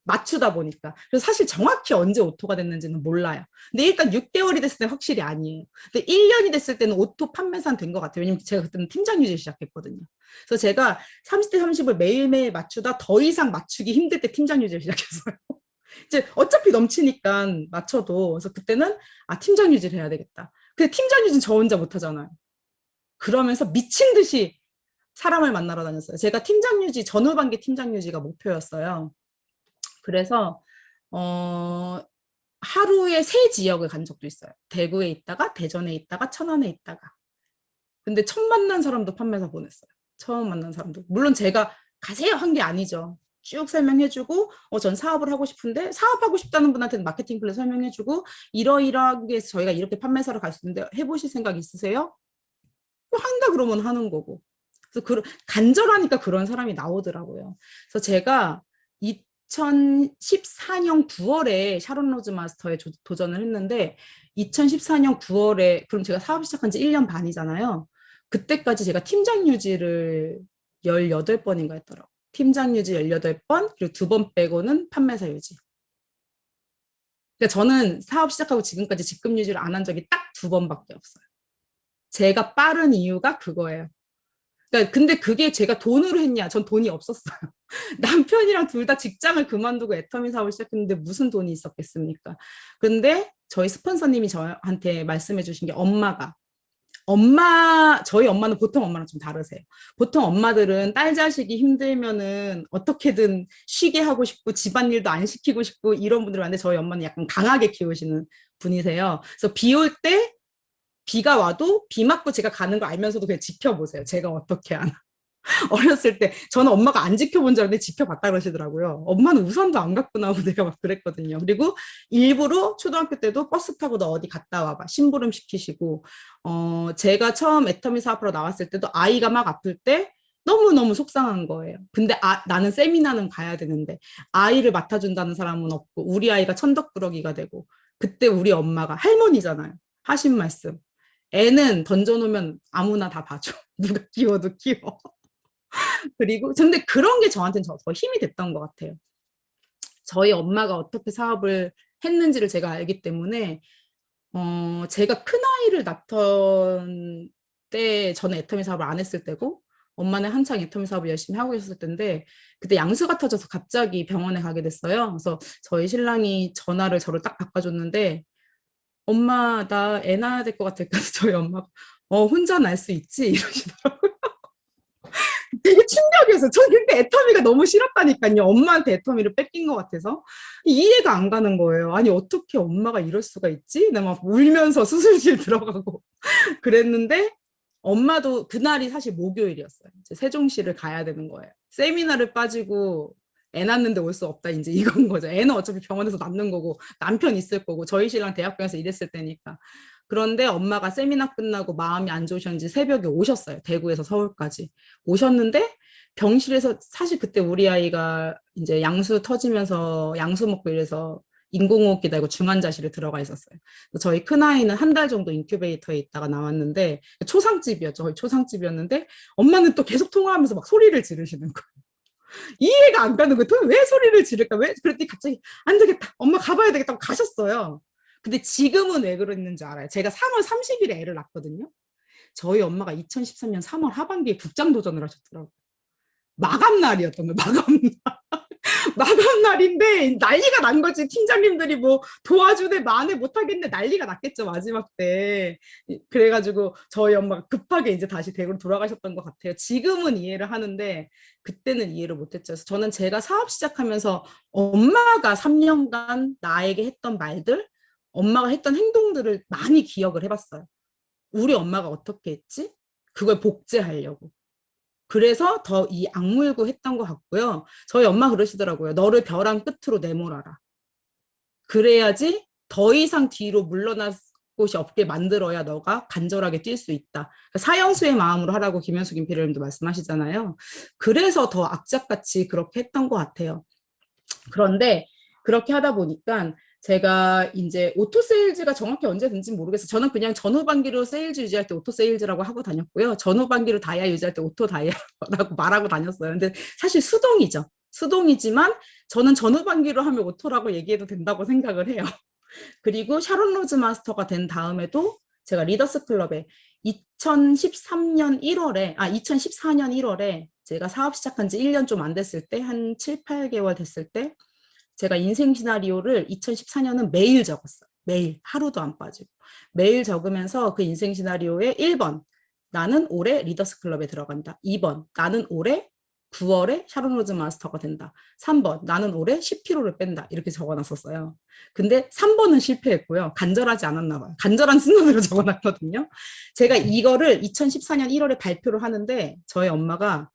맞추다 보니까. 그래서 사실 정확히 언제 오토가 됐는지는 몰라요. 근데 일단 6개월이 됐을 때는 확실히 아니에요. 근데 1년이 됐을 때는 오토 판매사는 된 것 같아요. 왜냐면 제가 그때는 팀장 유지 시작했거든요. 그래서 제가 30대 30을 매일매일 맞추다 더 이상 맞추기 힘들 때 팀장 유지를 시작했어요. 이제 어차피 넘치니까 맞춰도. 그래서 그때는 팀장 유지를 해야 되겠다. 근데 팀장 유지는 저 혼자 못 하잖아요. 그러면서 미친 듯이 사람을 만나러 다녔어요. 제가 팀장 유지, 전후반기 팀장 유지가 목표였어요. 그래서 하루에 3지역을 간 적도 있어요. 대구에 있다가 대전에 있다가 천안에 있다가. 근데 처음 만난 사람도 판매사 보냈어요. 처음 만난 사람도. 물론 제가 가세요 한 게 아니죠. 쭉 설명해주고 전 사업을 하고 싶은데 사업하고 싶다는 분한테는 마케팅 플랜 설명해주고 이러이러하게 해서 저희가 이렇게 판매사로 갈 수 있는데 해보실 생각 있으세요? 한다 그러면 하는 거고. 그래서 간절하니까 그런 사람이 나오더라고요. 그래서 제가 2014년 9월에 샤론 로즈 마스터에 도전을 했는데 2014년 9월에 그럼 제가 사업 시작한 지 1년 반이잖아요. 그때까지 제가 팀장 유지를 18번인가 했더라고요. 팀장 유지 18번, 그리고 2번 빼고는 판매사 유지. 그러니까 저는 사업 시작하고 지금까지 직급 유지를 안 한 적이 딱 2번밖에 없어요. 제가 빠른 이유가 그거예요. 그러니까 근데 그게 제가 돈으로 했냐? 전 돈이 없었어요. 남편이랑 둘 다 직장을 그만두고 애터미 사업을 시작했는데 무슨 돈이 있었겠습니까? 근데 저희 스폰서님이 저한테 말씀해 주신 게 저희 엄마는 보통 엄마랑 좀 다르세요. 보통 엄마들은 딸 자식이 힘들면은 어떻게든 쉬게 하고 싶고 집안일도 안 시키고 싶고 이런 분들 많은데 저희 엄마는 약간 강하게 키우시는 분이세요. 그래서 비 올 때 비가 와도 비 맞고 제가 가는 거 알면서도 그냥 지켜보세요. 제가 어떻게 하나. 어렸을 때 저는 엄마가 안 지켜본 줄 알았는데 지켜봤다 그러시더라고요. 엄마는 우산도 안 갖고 나오고 내가 막 그랬거든요. 그리고 일부러 초등학교 때도 버스 타고 너 어디 갔다 와봐. 심부름 시키시고 제가 처음 애터미 사업하러 나왔을 때도 아이가 막 아플 때 너무너무 속상한 거예요. 근데 나는 세미나는 가야 되는데 아이를 맡아준다는 사람은 없고 우리 아이가 천덕꾸러기가 되고 그때 우리 엄마가 할머니잖아요. 하신 말씀. 애는 던져놓으면 아무나 다 봐줘. 누가 키워도 키워. 그리고 근데 그런 게 저한테는 더 힘이 됐던 것 같아요. 저희 엄마가 어떻게 사업을 했는지를 제가 알기 때문에 제가 큰아이를 낳던 때 저는 애터미 사업을 안 했을 때고 엄마는 한창 애터미 사업을 열심히 하고 있었을 때인데 그때 양수가 터져서 갑자기 병원에 가게 됐어요. 그래서 저희 신랑이 전화를 저를 딱 바꿔줬는데 엄마 나 애 낳아야 될 것 같아. 그래서 저희 엄마가 혼자 날 수 있지 이러시더라고요. 되게 충격이었어요. 저는 근데 애터미가 너무 싫었다니까요. 엄마한테 애터미를 뺏긴 것 같아서 이해가 안 가는 거예요. 아니 어떻게 엄마가 이럴 수가 있지? 나 막 울면서 수술실 들어가고 그랬는데 엄마도 그날이 사실 목요일이었어요. 이제 세종시를 가야 되는 거예요. 세미나를 빠지고 애 낳는데 올 수 없다 이제 이건 거죠. 애는 어차피 병원에서 낳는 거고 남편 있을 거고 저희 신랑 대학병에서 일했을 때니까. 그런데 엄마가 세미나 끝나고 마음이 안 좋으셨는지 새벽에 오셨어요. 대구에서 서울까지 오셨는데 병실에서 사실 그때 우리 아이가 이제 양수 터지면서 양수 먹고 이래서 인공호흡 기다리고 중환자실에 들어가 있었어요. 저희 큰아이는 한 달 정도 인큐베이터에 있다가 나왔는데 초상집이었죠. 거의 초상집이었는데 엄마는 또 계속 통화하면서 막 소리를 지르시는 거예요. 이해가 안 가는 거예요. 왜 소리를 지를까? 왜? 그랬더니 갑자기 안 되겠다. 엄마 가봐야 되겠다고 가셨어요. 근데 지금은 왜 그랬는지 알아요. 제가 3월 30일에 애를 낳거든요. 저희 엄마가 2013년 3월 하반기에 국장 도전을 하셨더라고요. 마감 날이었던 거예요. 마감 마감 날인데 난리가 난 거지. 팀장님들이 뭐 도와주네 만에 못하겠네 난리가 났겠죠 마지막 때. 그래가지고 저희 엄마가 급하게 이제 다시 대구로 돌아가셨던 것 같아요. 지금은 이해를 하는데 그때는 이해를 못했죠. 그래서 저는 제가 사업 시작하면서 엄마가 3년간 나에게 했던 말들, 엄마가 했던 행동들을 많이 기억을 해봤어요. 우리 엄마가 어떻게 했지? 그걸 복제하려고. 그래서 더 이 악물고 했던 것 같고요. 저희 엄마 그러시더라고요. 너를 벼랑 끝으로 내몰아라. 그래야지 더 이상 뒤로 물러날 곳이 없게 만들어야 너가 간절하게 뛸 수 있다. 사형수의 마음으로 하라고 김현숙 임페리얼님도 말씀하시잖아요. 그래서 더 악착같이 그렇게 했던 것 같아요. 그런데 그렇게 하다 보니까 제가 이제 오토 세일즈가 정확히 언제 된지 모르겠어요. 저는 그냥 전후반기로 세일즈 유지할 때 오토 세일즈라고 하고 다녔고요. 전후반기로 다이아 유지할 때 오토 다이아라고 말하고 다녔어요. 근데 사실 수동이죠. 수동이지만 저는 전후반기로 하면 오토라고 얘기해도 된다고 생각을 해요. 그리고 샤론 로즈 마스터가 된 다음에도 제가 리더스 클럽에 2013년 1월에, 2014년 1월에 제가 사업 시작한 지 1년 좀 안 됐을 때, 한 7, 8개월 됐을 때, 제가 인생 시나리오를 2014년은 매일 적었어요. 매일, 하루도 안 빠지고. 매일 적으면서 그 인생 시나리오에 1번, 나는 올해 리더스 클럽에 들어간다. 2번, 나는 올해 9월에 샤론 로즈 마스터가 된다. 3번, 나는 올해 10kg를 뺀다. 이렇게 적어놨었어요. 근데 3번은 실패했고요. 간절하지 않았나 봐요. 간절한 순간으로 적어놨거든요. 제가 이거를 2014년 1월에 발표를 하는데 저희 엄마가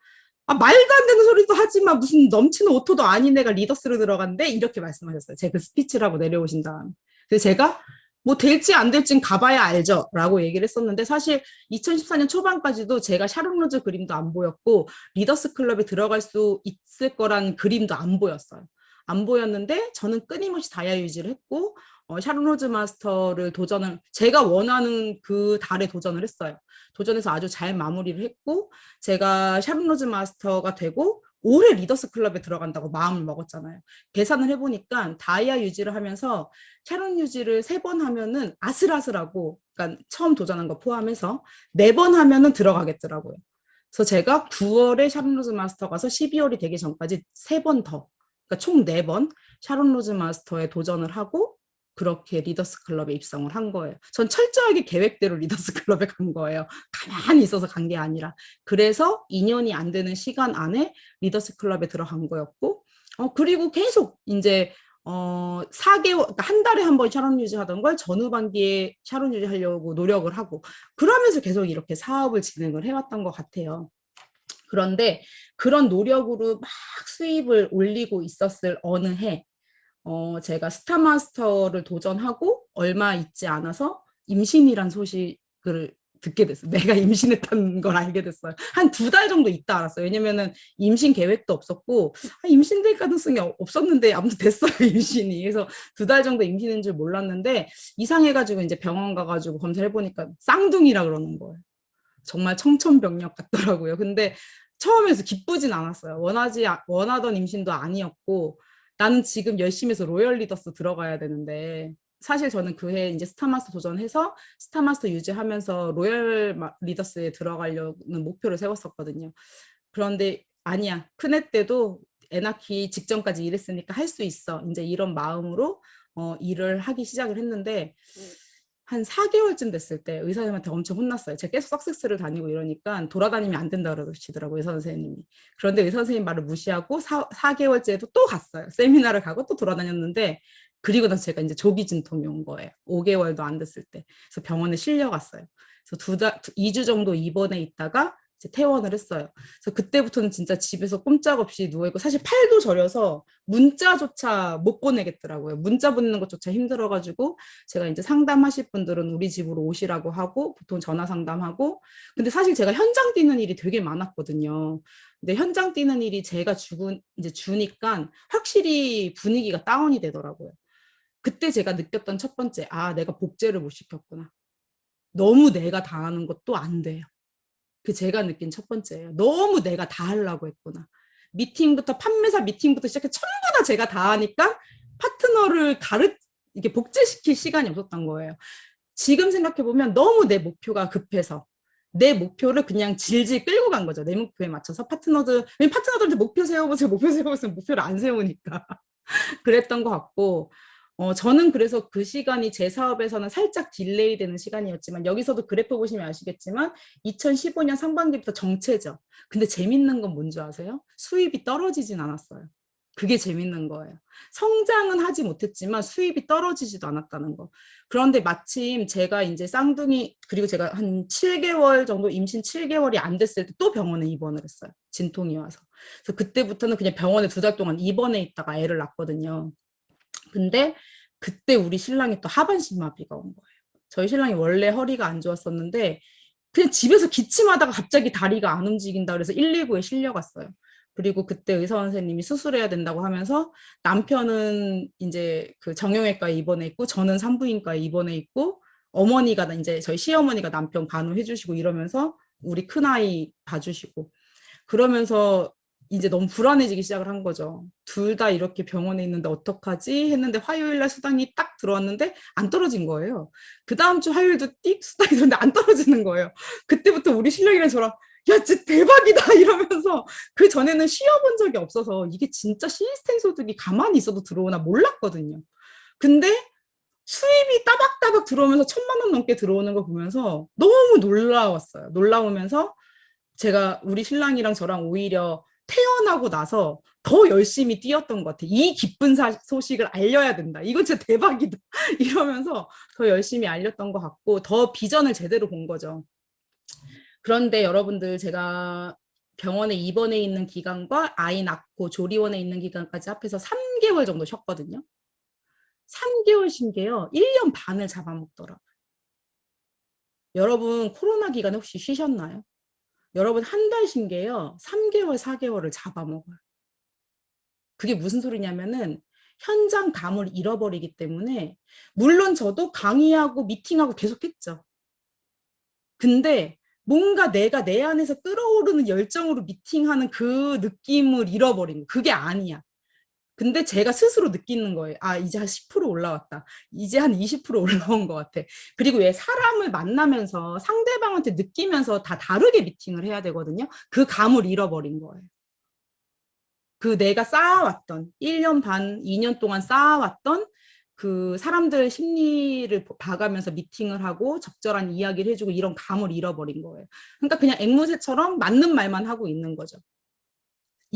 말도 안 되는 소리도 하지 마. 무슨 넘치는 오토도 아닌 애가 리더스로 들어간대. 이렇게 말씀하셨어요. 제가 그 스피치를 하고 내려오신 다음. 그래서 제가 뭐 될지 안 될진 가봐야 알죠. 라고 얘기를 했었는데 사실 2014년 초반까지도 제가 샤론 로즈 그림도 안 보였고 리더스 클럽에 들어갈 수 있을 거란 그림도 안 보였어요. 안 보였는데 저는 끊임없이 다이아 유지를 했고 샤론 로즈 마스터를 도전을 제가 원하는 그 달에 도전을 했어요. 도전해서 아주 잘 마무리를 했고 제가 샤론 로즈 마스터가 되고 올해 리더스 클럽에 들어간다고 마음을 먹었잖아요. 계산을 해보니까 다이아 유지를 하면서 샤론 유지를 3번 하면은 아슬아슬하고 그러니까 처음 도전한 거 포함해서 4번 하면은 들어가겠더라고요. 그래서 제가 9월에 샤론 로즈 마스터 가서 12월이 되기 전까지 3번 더, 그러니까 총 4번 샤론 로즈 마스터에 도전을 하고 그렇게 리더스 클럽에 입성을 한 거예요. 전 철저하게 계획대로 리더스 클럽에 간 거예요. 가만히 있어서 간 게 아니라. 그래서 2년이 안 되는 시간 안에 리더스 클럽에 들어간 거였고, 그리고 계속 이제 4개월, 그러니까 한 달에 한 번 샤론 유지 하던 걸 전후반기에 샤론 유지 하려고 노력을 하고, 그러면서 계속 이렇게 사업을 진행을 해왔던 것 같아요. 그런데 그런 노력으로 막 수입을 올리고 있었을 어느 해, 제가 스타마스터를 도전하고 얼마 있지 않아서 임신이란 소식을 듣게 됐어요. 내가 임신했다는 걸 알게 됐어요. 한 2달 정도 있다 알았어요. 왜냐면은 임신 계획도 없었고 임신될 가능성이 없었는데 아무튼 됐어요. 임신이. 그래서 2달 정도 임신인 줄 몰랐는데 이상해가지고 이제 병원 가가지고 검사를 해보니까 쌍둥이라 그러는 거예요. 정말 청천벽력 같더라고요. 근데 처음에서 기쁘진 않았어요. 원하던 임신도 아니었고 나는 지금 열심히 해서 로열 리더스 들어가야 되는데 사실 저는 그해 이제 스타마스터 도전해서 스타마스터 유지하면서 로열 리더스에 들어가려는 목표를 세웠었거든요. 그런데 아니야. 큰애 때도 애 낳기 직전까지 일했으니까 할 수 있어. 이제 이런 마음으로 일을 하기 시작을 했는데 한 4개월쯤 됐을 때 의사 선생님한테 엄청 혼났어요. 제가 계속 석세스를 다니고 이러니까 돌아다니면 안 된다 그러시더라고요, 의사 선생님이. 그런데 의사 선생님 말을 무시하고 4개월째에도 또 갔어요. 세미나를 가고 또 돌아다녔는데 그리고 나서 제가 이제 조기 진통이 온 거예요. 5개월도 안 됐을 때. 그래서 병원에 실려갔어요. 그래서 2주 정도 입원해 있다가 이제 퇴원을 했어요. 그래서 그때부터는 진짜 집에서 꼼짝없이 누워있고 사실 팔도 저려서 문자조차 못 보내겠더라고요. 문자 보내는 것조차 힘들어가지고 제가 이제 상담하실 분들은 우리 집으로 오시라고 하고 보통 전화 상담하고 근데 사실 제가 현장 뛰는 일이 되게 많았거든요. 근데 현장 뛰는 일이 제가 이제 주니까 확실히 분위기가 다운이 되더라고요. 그때 제가 느꼈던 첫 번째, 내가 복제를 못 시켰구나. 너무 내가 다 하는 것도 안 돼요. 그 제가 느낀 첫 번째예요. 너무 내가 다 하려고 했구나. 미팅부터 판매사 미팅부터 시작해 전부 다 제가 다 하니까 파트너를 이게 복제시킬 시간이 없었던 거예요. 지금 생각해보면 너무 내 목표가 급해서 내 목표를 그냥 질질 끌고 간 거죠. 내 목표에 맞춰서 파트너들한테 목표 세워보세요. 목표 세워보세요. 목표를 안 세우니까. 그랬던 것 같고 저는 그래서 그 시간이 제 사업에서는 살짝 딜레이 되는 시간이었지만 여기서도 그래프 보시면 아시겠지만 2015년 상반기부터 정체죠. 근데 재밌는 건 뭔지 아세요? 수입이 떨어지진 않았어요. 그게 재밌는 거예요. 성장은 하지 못했지만 수입이 떨어지지도 않았다는 거. 그런데 마침 제가 이제 쌍둥이 그리고 제가 한 7개월 정도 임신 7개월이 안 됐을 때 또 병원에 입원을 했어요. 진통이 와서. 그래서 그때부터는 그냥 병원에 2달 동안 입원해 있다가 애를 낳았거든요. 근데 그때 우리 신랑이 또 하반신마비가 온 거예요. 저희 신랑이 원래 허리가 안 좋았었는데 그냥 집에서 기침하다가 갑자기 다리가 안 움직인다 그래서 119에 실려갔어요. 그리고 그때 의사 선생님이 수술해야 된다고 하면서 남편은 이제 그 정형외과에 입원해 있고 저는 산부인과에 입원해 있고 어머니가 이제 저희 시어머니가 남편 간호해 주시고 이러면서 우리 큰아이 봐주시고 그러면서 이제 너무 불안해지기 시작을 한 거죠. 둘 다 이렇게 병원에 있는데 어떡하지? 했는데 화요일 날 수당이 딱 들어왔는데 안 떨어진 거예요. 그 다음 주 화요일도 띡 수당이 들었는데 안 떨어지는 거예요. 그때부터 우리 신랑이랑 저랑 야, 진짜 대박이다 이러면서 그 전에는 쉬어본 적이 없어서 이게 진짜 시스템 소득이 가만히 있어도 들어오나 몰랐거든요. 근데 수입이 따박따박 들어오면서 1,000만 원 넘게 들어오는 거 보면서 너무 놀라웠어요. 놀라우면서 제가 우리 신랑이랑 저랑 오히려 태어나고 나서 더 열심히 뛰었던 것 같아요. 이 기쁜 소식을 알려야 된다. 이건 진짜 대박이다. 이러면서 더 열심히 알렸던 것 같고 더 비전을 제대로 본 거죠. 그런데 여러분들 제가 병원에 입원해 있는 기간과 아이 낳고 조리원에 있는 기간까지 합해서 3개월 정도 쉬었거든요. 3개월 쉰 게요. 1년 반을 잡아먹더라고요. 여러분 코로나 기간에 혹시 쉬셨나요? 여러분 한 달 쉰 게요. 3개월, 4개월을 잡아먹어요. 그게 무슨 소리냐면은 현장감을 잃어버리기 때문에 물론 저도 강의하고 미팅하고 계속했죠. 근데 뭔가 내가 내 안에서 끓어오르는 열정으로 미팅하는 그 느낌을 잃어버린 거. 그게 아니야. 근데 제가 스스로 느끼는 거예요. 이제 한 10% 올라왔다. 이제 한 20% 올라온 것 같아. 그리고 왜 사람을 만나면서 상대방한테 느끼면서 다 다르게 미팅을 해야 되거든요. 그 감을 잃어버린 거예요. 그 내가 쌓아왔던 1년 반, 2년 동안 쌓아왔던 그 사람들 심리를 봐가면서 미팅을 하고 적절한 이야기를 해주고 이런 감을 잃어버린 거예요. 그러니까 그냥 앵무새처럼 맞는 말만 하고 있는 거죠.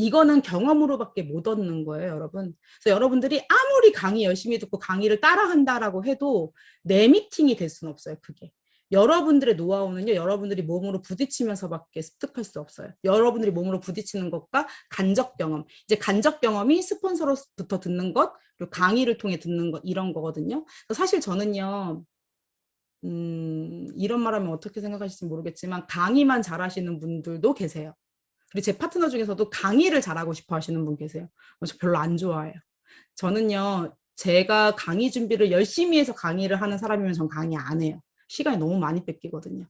이거는 경험으로밖에 못 얻는 거예요, 여러분. 그래서 여러분들이 아무리 강의 열심히 듣고 강의를 따라한다라고 해도 내 미팅이 될 수는 없어요, 그게. 여러분들의 노하우는요, 여러분들이 몸으로 부딪히면서밖에 습득할 수 없어요. 여러분들이 몸으로 부딪히는 것과 간접 경험. 이제 간접 경험이 스폰서로부터 듣는 것, 그리고 강의를 통해 듣는 것, 이런 거거든요. 사실 저는요, 이런 말 하면 어떻게 생각하실지 모르겠지만, 강의만 잘하시는 분들도 계세요. 그리고 제 파트너 중에서도 강의를 잘하고 싶어 하시는 분 계세요. 저 별로 안 좋아해요. 저는요, 제가 강의 준비를 열심히 해서 강의를 하는 사람이면 전 강의 안 해요. 시간이 너무 많이 뺏기거든요.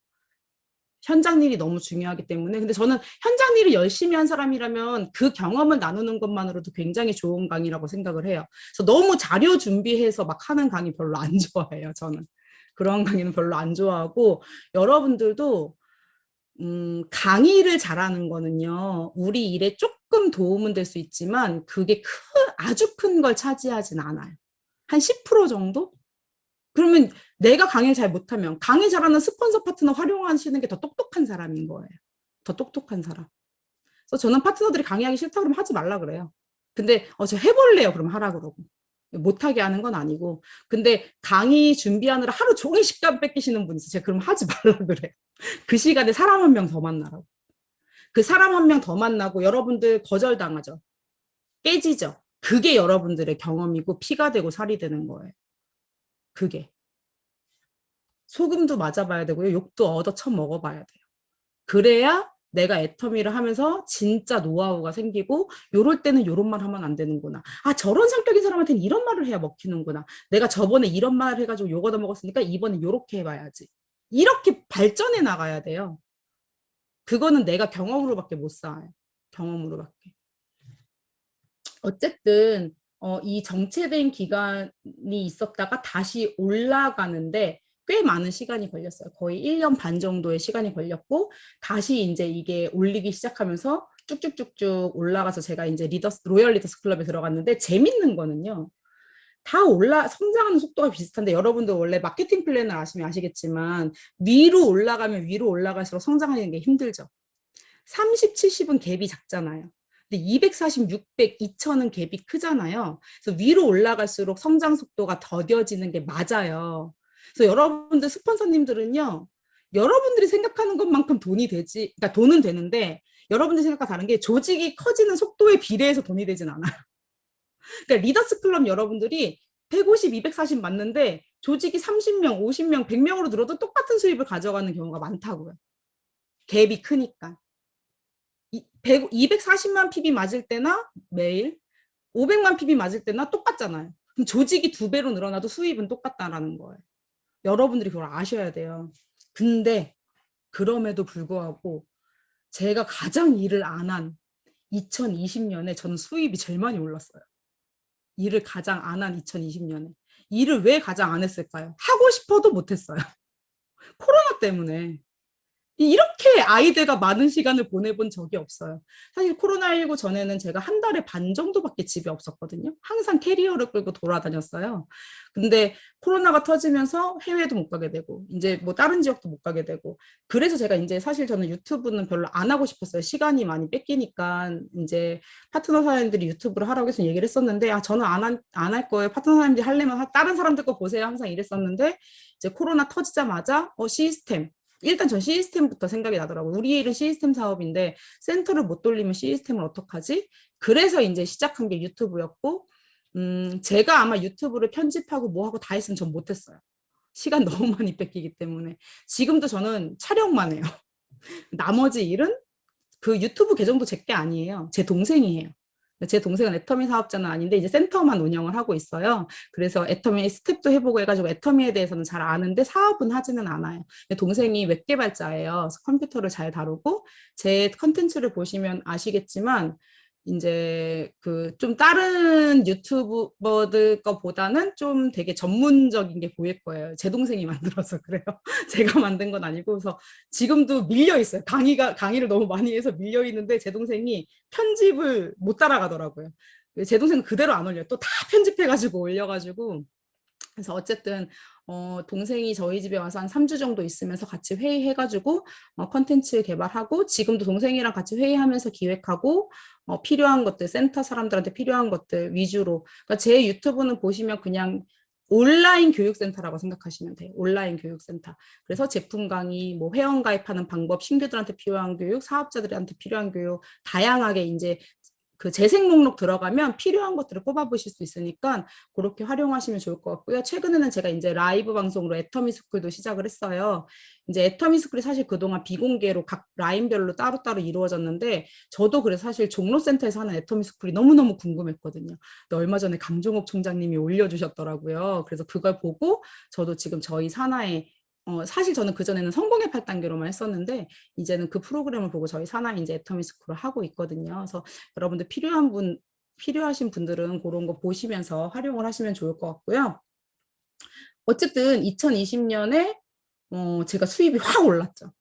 현장 일이 너무 중요하기 때문에. 근데 저는 현장 일을 열심히 한 사람이라면 그 경험을 나누는 것만으로도 굉장히 좋은 강의라고 생각을 해요. 그래서 너무 자료 준비해서 막 하는 강의 별로 안 좋아해요, 저는. 그런 강의는 별로 안 좋아하고, 여러분들도 강의를 잘하는 거는요, 우리 일에 조금 도움은 될 수 있지만 그게 아주 큰 걸 차지하진 않아요. 한 10% 정도? 그러면 내가 강의를 잘 못하면 강의 잘하는 스폰서 파트너 활용하시는 게 더 똑똑한 사람인 거예요. 더 똑똑한 사람. 그래서 저는 파트너들이 강의하기 싫다 그러면 하지 말라 그래요. 근데 저 해볼래요 그럼 하라 그러고. 못하게 하는 건 아니고. 근데 강의 준비하느라 하루 종일 시간 뺏기시는 분 있어요. 제가 그럼 하지 말라 그래요. 그 시간에 사람 한 명 더 만나라고. 그 사람 한 명 더 만나고 여러분들 거절당하죠. 깨지죠. 그게 여러분들의 경험이고 피가 되고 살이 되는 거예요. 그게. 소금도 맞아봐야 되고요. 욕도 얻어 처먹어봐야 돼요. 그래야 내가 애터미를 하면서 진짜 노하우가 생기고, 요럴 때는 요런 말 하면 안 되는구나. 아, 저런 성격인 사람한테는 이런 말을 해야 먹히는구나. 내가 저번에 이런 말 해가지고 욕 얻어 먹었으니까 이번엔 요렇게 해봐야지. 이렇게 발전해 나가야 돼요. 그거는 내가 경험으로밖에 못 쌓아요. 경험으로밖에. 어쨌든 이 정체된 기간이 있었다가 다시 올라가는데 꽤 많은 시간이 걸렸어요. 거의 1년 반 정도의 시간이 걸렸고, 다시 이제 이게 올리기 시작하면서 쭉쭉쭉쭉 올라가서 제가 이제 로열 리더스 클럽에 들어갔는데, 재밌는 거는요, 다 성장하는 속도가 비슷한데, 여러분들 원래 마케팅 플랜을 아시면 아시겠지만 위로 올라가면 위로 올라갈수록 성장하는 게 힘들죠. 30, 70은 갭이 작잖아요. 근데 240, 600, 2000은 갭이 크잖아요. 그래서 위로 올라갈수록 성장 속도가 더뎌지는 게 맞아요. 그래서 여러분들 스폰서님들은요, 여러분들이 생각하는 것만큼 돈이 되지, 그러니까 돈은 되는데, 여러분들이 생각과 다른 게 조직이 커지는 속도에 비례해서 돈이 되진 않아요. 그러니까 리더스 클럽 여러분들이 150, 240 맞는데 조직이 30명, 50명, 100명으로 늘어도 똑같은 수입을 가져가는 경우가 많다고요. 갭이 크니까. 240만 PB 맞을 때나 매일 500만 PB 맞을 때나 똑같잖아요. 그럼 조직이 2배로 늘어나도 수입은 똑같다라는 거예요. 여러분들이 그걸 아셔야 돼요. 근데 그럼에도 불구하고 제가 가장 일을 안 한 2020년에 저는 수입이 제일 많이 올랐어요. 일을 가장 안 한 2020년에. 일을 왜 가장 안 했을까요? 하고 싶어도 못했어요. 코로나 때문에. 이렇게 아이들과 많은 시간을 보내본 적이 없어요. 사실 코로나19 전에는 제가 한 달에 반 정도밖에 집에 없었거든요. 항상 캐리어를 끌고 돌아다녔어요. 근데 코로나가 터지면서 해외도 못 가게 되고, 이제 뭐 다른 지역도 못 가게 되고, 그래서 제가 이제 사실 저는 유튜브는 별로 안 하고 싶었어요. 시간이 많이 뺏기니까. 이제 파트너 사장님들이 유튜브를 하라고 해서 얘기를 했었는데, 저는 안 할 거예요. 파트너 사장님들이 하려면 다른 사람들 거 보세요. 항상 이랬었는데, 이제 코로나 터지자마자 시스템. 일단 전 시스템부터 생각이 나더라고요. 우리 일은 시스템 사업인데 센터를 못 돌리면 시스템을 어떡하지? 그래서 이제 시작한 게 유튜브였고, 제가 아마 유튜브를 편집하고 뭐 하고 다 했으면 전 못했어요. 시간 너무 많이 뺏기기 때문에. 지금도 저는 촬영만 해요. 나머지 일은 그 유튜브 계정도 제 게 아니에요. 제 동생이 해요. 제 동생은 애터미 사업자는 아닌데 이제 센터만 운영을 하고 있어요. 그래서 애터미 스텝도 해보고 해가지고 애터미에 대해서는 잘 아는데 사업은 하지는 않아요. 동생이 웹 개발자예요. 그래서 컴퓨터를 잘 다루고, 제 컨텐츠를 보시면 아시겠지만 이제 그 좀 다른 유튜버들 거보다는 좀 되게 전문적인 게 보일 거예요. 제 동생이 만들어서 그래요. 제가 만든 건 아니고. 그래서 지금도 밀려 있어요. 강의를 너무 많이 해서 밀려 있는데 제 동생이 편집을 못 따라가더라고요. 제 동생은 그대로 안 올려요. 또 다 편집해가지고 올려가지고. 그래서 어쨌든 동생이 저희 집에 와서 한 3주 정도 있으면서 같이 회의해가지고 컨텐츠 개발하고, 지금도 동생이랑 같이 회의하면서 기획하고, 필요한 것들, 센터 사람들한테 필요한 것들 위주로. 그러니까 제 유튜브는 보시면 그냥 온라인 교육센터라고 생각하시면 돼요. 온라인 교육센터. 그래서 제품 강의, 뭐 회원 가입하는 방법, 신규들한테 필요한 교육, 사업자들한테 필요한 교육, 다양하게 이제 그 재생 목록 들어가면 필요한 것들을 뽑아보실 수 있으니까 그렇게 활용하시면 좋을 것 같고요. 최근에는 제가 이제 라이브 방송으로 애터미 스쿨도 시작을 했어요. 이제 애터미 스쿨이 사실 그동안 비공개로 각 라인별로 따로따로 이루어졌는데, 저도 그래서 사실 종로센터에서 하는 애터미 스쿨이 너무너무 궁금했거든요. 근데 얼마 전에 강종옥 총장님이 올려주셨더라고요. 그래서 그걸 보고 저도 지금 저희 산하에 사실 저는 그전에는 성공의 8단계로만 했었는데, 이제는 그 프로그램을 보고 저희 사나이 이제 애터미스쿨을 하고 있거든요. 그래서 여러분들 필요하신 분들은 그런 거 보시면서 활용을 하시면 좋을 것 같고요. 어쨌든 2020년에 제가 수입이 확 올랐죠.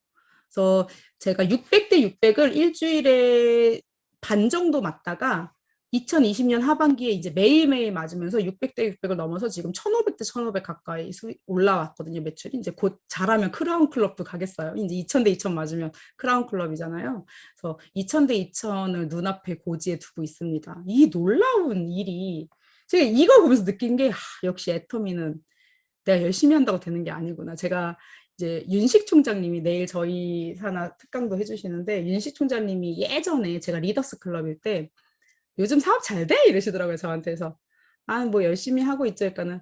그래서 제가 600대 600을 일주일에 반 정도 맞다가 2020년 하반기에 이제 매일매일 맞으면서 600대 600을 넘어서 지금 1500대 1500 가까이 올라왔거든요, 매출이. 이제 곧 잘하면 크라운 클럽도 가겠어요. 이제 2000대 2000 맞으면 크라운 클럽이잖아요. 그래서 2000대 2000을 눈앞에 고지에 두고 있습니다. 이 놀라운 일이 제가 이거 보면서 느낀 게 역시 애터미는 내가 열심히 한다고 되는 게 아니구나. 제가 이제 윤식 총장님이 내일 저희 산하 특강도 해주시는데, 윤식 총장님이 예전에 제가 리더스 클럽일 때 요즘 사업 잘 돼? 이러시더라고요, 저한테서. 뭐 열심히 하고 있죠. 그러니까는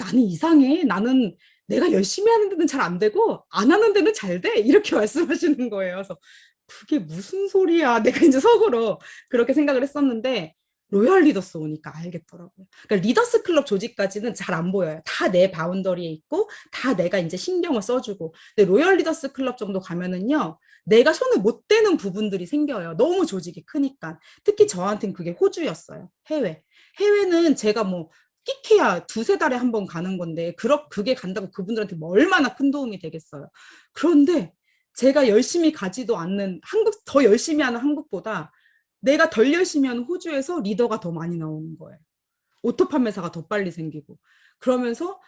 나는 이상해. 나는 내가 열심히 하는 데는 잘 안 되고 안 하는 데는 잘 돼. 이렇게 말씀하시는 거예요. 그래서 그게 무슨 소리야. 내가 이제 속으로 그렇게 생각을 했었는데, 로얄 리더스 오니까 알겠더라고요. 그러니까 리더스 클럽 조직까지는 잘 안 보여요. 다 내 바운더리에 있고 다 내가 이제 신경을 써주고. 근데 로얄 리더스 클럽 정도 가면은요, 내가 손을 못 대는 부분들이 생겨요. 너무 조직이 크니까. 특히 저한테는 그게 호주였어요. 해외는 제가 뭐 끼케야 두세 달에 한 번 가는 건데, 그게 간다고 그분들한테 뭐 얼마나 큰 도움이 되겠어요. 그런데 제가 열심히 가지도 않는 더 열심히 하는 한국보다 내가 덜 열심히 하는 호주에서 리더가 더 많이 나오는 거예요. 오토 판매사가 더 빨리 생기고. 그러면서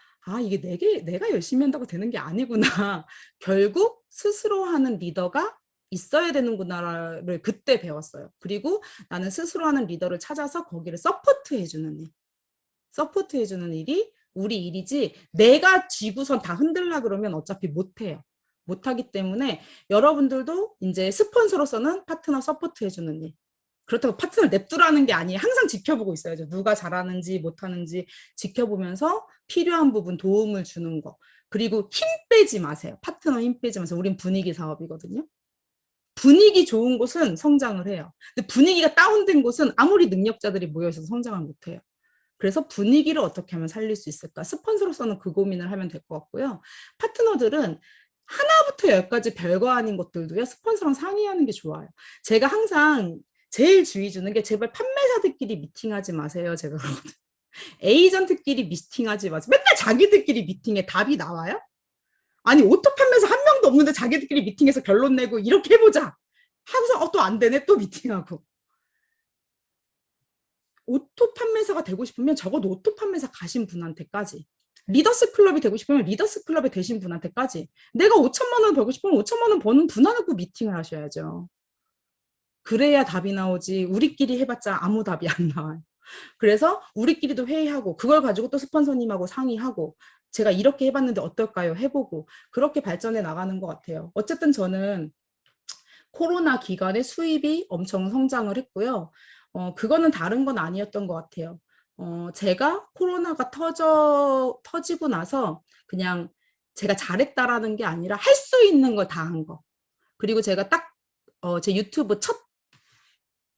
이게 내가 열심히 한다고 되는 게 아니구나. 결국 스스로 하는 리더가 있어야 되는구나를 그때 배웠어요. 그리고 나는 스스로 하는 리더를 찾아서 거기를 서포트해주는 일이 우리 일이지, 내가 쥐고선 다 흔들라 그러면 어차피 못해요. 못하기 때문에 여러분들도 이제 스폰서로서는 파트너 서포트해주는 일. 그렇다고 파트너를 냅두라는 게 아니에요. 항상 지켜보고 있어야죠. 누가 잘하는지 못하는지 지켜보면서 필요한 부분 도움을 주는 거. 그리고 힘 빼지 마세요. 파트너 힘 빼지 마세요. 우린 분위기 사업이거든요. 분위기 좋은 곳은 성장을 해요. 근데 분위기가 다운된 곳은 아무리 능력자들이 모여있어서 성장을 못해요. 그래서 분위기를 어떻게 하면 살릴 수 있을까? 스폰서로서는 그 고민을 하면 될 것 같고요. 파트너들은 하나부터 열까지 별거 아닌 것들도요, 스폰서랑 상의하는 게 좋아요. 제가 항상 제일 주의 주는 게, 제발 판매사들끼리 미팅하지 마세요. 제가 그러거든요. 에이전트끼리 미팅하지 마세요. 맨날 자기들끼리 미팅에 답이 나와요? 아니, 오토 판매사 한 명도 없는데 자기들끼리 미팅해서 결론 내고 이렇게 해보자 하고서 또 안 되네, 또 미팅하고. 오토 판매사가 되고 싶으면 적어도 오토 판매사 가신 분한테까지, 리더스 클럽이 되고 싶으면 리더스 클럽에 계신 분한테까지, 내가 5천만 원 벌고 싶으면 5천만 원 버는 분하고 미팅을 하셔야죠. 그래야 답이 나오지, 우리끼리 해봤자 아무 답이 안 나와요. 그래서 우리끼리도 회의하고, 그걸 가지고 또 스폰서님하고 상의하고, 제가 이렇게 해봤는데 어떨까요? 해보고, 그렇게 발전해 나가는 것 같아요. 어쨌든 저는 코로나 기간에 수입이 엄청 성장을 했고요. 그거는 다른 건 아니었던 것 같아요. 제가 코로나가 터지고 나서 그냥 제가 잘했다라는 게 아니라 할 수 있는 걸 다 한 거. 그리고 제가 딱, 제 유튜브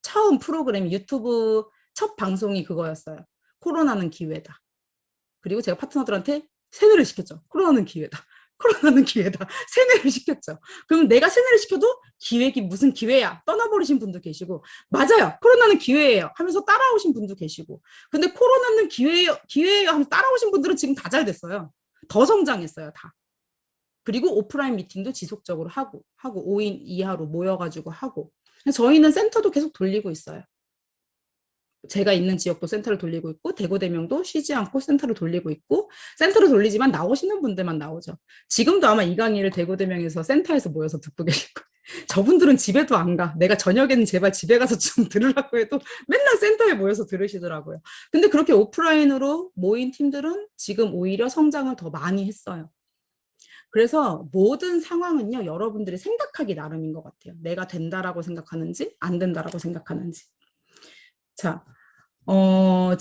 처음 프로그램, 유튜브 첫 방송이 그거였어요. 코로나는 기회다. 그리고 제가 파트너들한테 세뇌를 시켰죠. 코로나는 기회다. 코로나는 기회다. 세뇌를 시켰죠. 그럼 내가 세뇌를 시켜도 기획이 무슨 기회야, 떠나버리신 분도 계시고, 맞아요, 코로나는 기회예요 하면서 따라오신 분도 계시고, 근데 코로나는 기회예요 하면서 따라오신 분들은 지금 다 잘 됐어요. 더 성장했어요, 다. 그리고 오프라인 미팅도 지속적으로 하고 5인 이하로 모여가지고 하고. 저희는 센터도 계속 돌리고 있어요. 제가 있는 지역도 센터를 돌리고 있고, 대구대명도 쉬지 않고 센터를 돌리고 있고, 센터를 돌리지만 나오시는 분들만 나오죠. 지금도 아마 이 강의를 대구대명에서 센터에서 모여서 듣고 계실 거예요. 저분들은 집에도 안 가. 내가 저녁에는 제발 집에 가서 좀 들으라고 해도 맨날 센터에 모여서 들으시더라고요. 근데 그렇게 오프라인으로 모인 팀들은 지금 오히려 성장을 더 많이 했어요. 그래서 모든 상황은요, 여러분들이 생각하기 나름인 것 같아요. 내가 된다라고 생각하는지 안 된다라고 생각하는지. 자,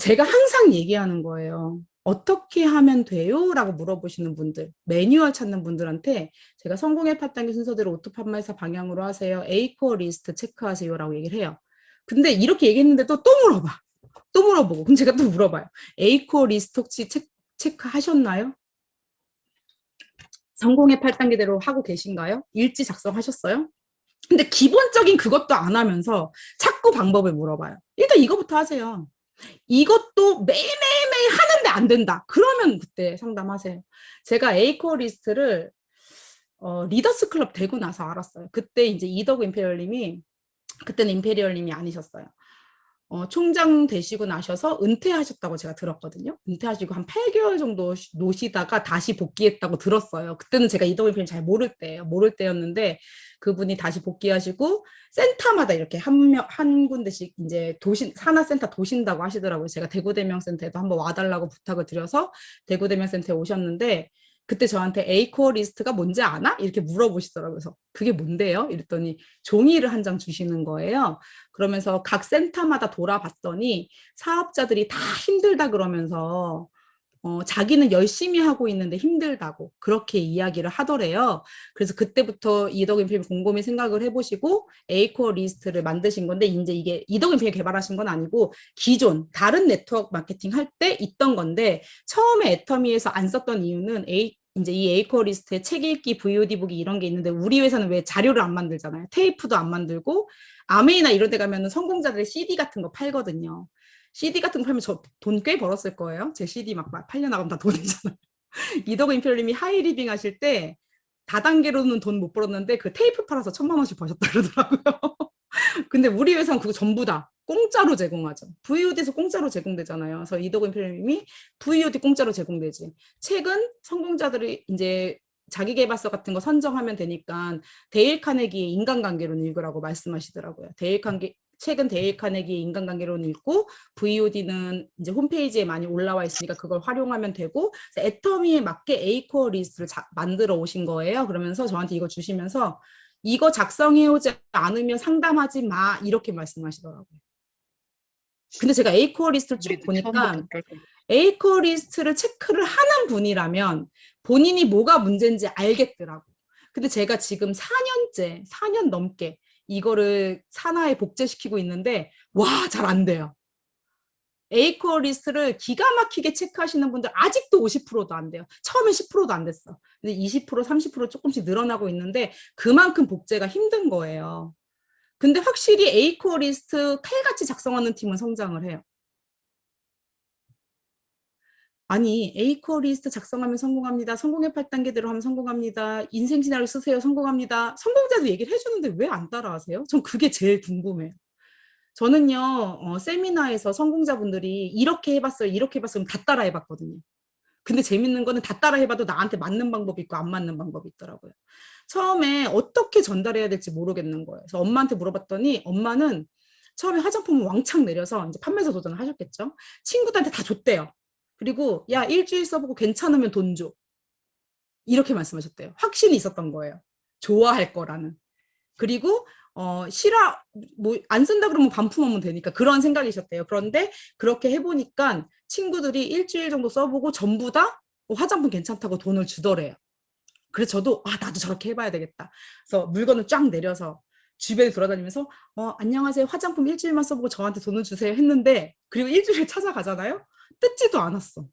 제가 항상 얘기하는 거예요. 어떻게 하면 돼요? 라고 물어보시는 분들, 매뉴얼 찾는 분들한테 제가 성공의 8단계 순서대로 오토 판매사 방향으로 하세요. A코어 리스트 체크하세요. 라고 얘기를 해요. 근데 이렇게 얘기했는데도 또 물어봐. 또 물어보고. 그럼 제가 또 물어봐요. A코어 리스트 혹시 체크하셨나요? 성공의 8단계대로 하고 계신가요? 일지 작성하셨어요? 근데 기본적인 그것도 안 하면서 자꾸 방법을 물어봐요. 일단 이거부터 하세요. 이것도 매일매일매일 하는데 안 된다. 그러면 그때 상담하세요. 제가 에이코어 리스트를 리더스 클럽 되고 나서 알았어요. 그때 이제 이덕우 임페리얼님이, 그때는 임페리얼님이 아니셨어요. 총장 되시고 나셔서 은퇴하셨다고 제가 들었거든요. 은퇴하시고 한 8개월 정도 노시다가 다시 복귀했다고 들었어요. 그때는 제가 이덕우 임페리얼 잘 모를 때였는데 그분이 다시 복귀하시고 센터마다 이렇게 한 군데씩 이제 산하센터 도신다고 하시더라고요. 제가 대구대명센터에도 한번 와달라고 부탁을 드려서 대구대명센터에 오셨는데 그때 저한테 에이코어 리스트가 뭔지 아나? 이렇게 물어보시더라고요. 그래서 그게 뭔데요? 이랬더니 종이를 한 장 주시는 거예요. 그러면서 각 센터마다 돌아봤더니 사업자들이 다 힘들다 그러면서 자기는 열심히 하고 있는데 힘들다고 그렇게 이야기를 하더래요. 그래서 그때부터 이덕인 필름 곰곰이 생각을 해보시고 에이코어 리스트를 만드신 건데 이제 이게 이덕인 필름 개발하신 건 아니고 기존 다른 네트워크 마케팅 할 때 있던 건데 처음에 애터미에서 안 썼던 이유는 이제 이 에이코어 리스트에 책 읽기, VOD 보기 이런 게 있는데 우리 회사는 왜 자료를 안 만들잖아요. 테이프도 안 만들고 아메이나 이런 데 가면은 성공자들의 CD 같은 거 팔거든요. CD 같은 거 팔면 저 돈 꽤 벌었을 거예요. 제 CD 막 팔려나가면 다 돈이잖아요. 이덕우 임페리얼님이 하이리빙 하실 때 다단계로는 돈 못 벌었는데 그 테이프 팔아서 1,000만 원씩 버셨다 그러더라고요. 근데 우리 회사는 그거 전부 다 공짜로 제공하죠. VOD에서 공짜로 제공되잖아요. 그래서 이덕우 임페리얼님이 VOD 공짜로 제공되지. 책은 성공자들이 이제 자기계발서 같은 거 선정하면 되니까 데일 카네기의 인간관계론 읽으라고 말씀하시더라고요. 책은 데일 카네기의 인간관계론 읽고 VOD는 이제 홈페이지에 많이 올라와 있으니까 그걸 활용하면 되고 애터미에 맞게 에이코어 리스트를 만들어 오신 거예요. 그러면서 저한테 이거 주시면서 이거 작성해오지 않으면 상담하지 마 이렇게 말씀하시더라고요. 근데 제가 에이코어 리스트를 쭉 보니까 에이코어 리스트를 체크를 하는 분이라면 본인이 뭐가 문제인지 알겠더라고. 근데 제가 지금 4년 넘게 이거를 산하에 복제시키고 있는데 와, 잘 안 돼요. 에이코어 리스트를 기가 막히게 체크하시는 분들 아직도 50%도 안 돼요. 처음엔 10%도 안 됐어. 근데 20%, 30% 조금씩 늘어나고 있는데 그만큼 복제가 힘든 거예요. 근데 확실히 에이코어 리스트 칼같이 작성하는 팀은 성장을 해요. 아니 에이코어 리스트 작성하면 성공합니다. 성공의 8단계대로 하면 성공합니다. 인생 시나리오 쓰세요. 성공합니다. 성공자도 얘기를 해주는데 왜 안 따라하세요? 전 그게 제일 궁금해요. 저는요 세미나에서 성공자분들이 이렇게 해봤어요. 이렇게 해봤어요. 다 따라 해봤거든요. 근데 재밌는 거는 다 따라 해봐도 나한테 맞는 방법이 있고 안 맞는 방법이 있더라고요. 처음에 어떻게 전달해야 될지 모르겠는 거예요. 그래서 엄마한테 물어봤더니 엄마는 처음에 화장품을 왕창 내려서 이제 판매사 도전을 하셨겠죠. 친구들한테 다 줬대요. 그리고 야 일주일 써보고 괜찮으면 돈 줘. 이렇게 말씀하셨대요. 확신이 있었던 거예요. 좋아할 거라는. 그리고 싫어 뭐 안 쓴다 그러면 반품하면 되니까 그런 생각이셨대요. 그런데 그렇게 해보니까 친구들이 일주일 정도 써보고 전부 다 화장품 괜찮다고 돈을 주더래요. 그래서 저도 나도 저렇게 해봐야 되겠다. 그래서 물건을 쫙 내려서 주변에 돌아다니면서 안녕하세요. 화장품 일주일만 써보고 저한테 돈을 주세요 했는데 그리고 일주일에 찾아가잖아요. 뜯지도 않았어.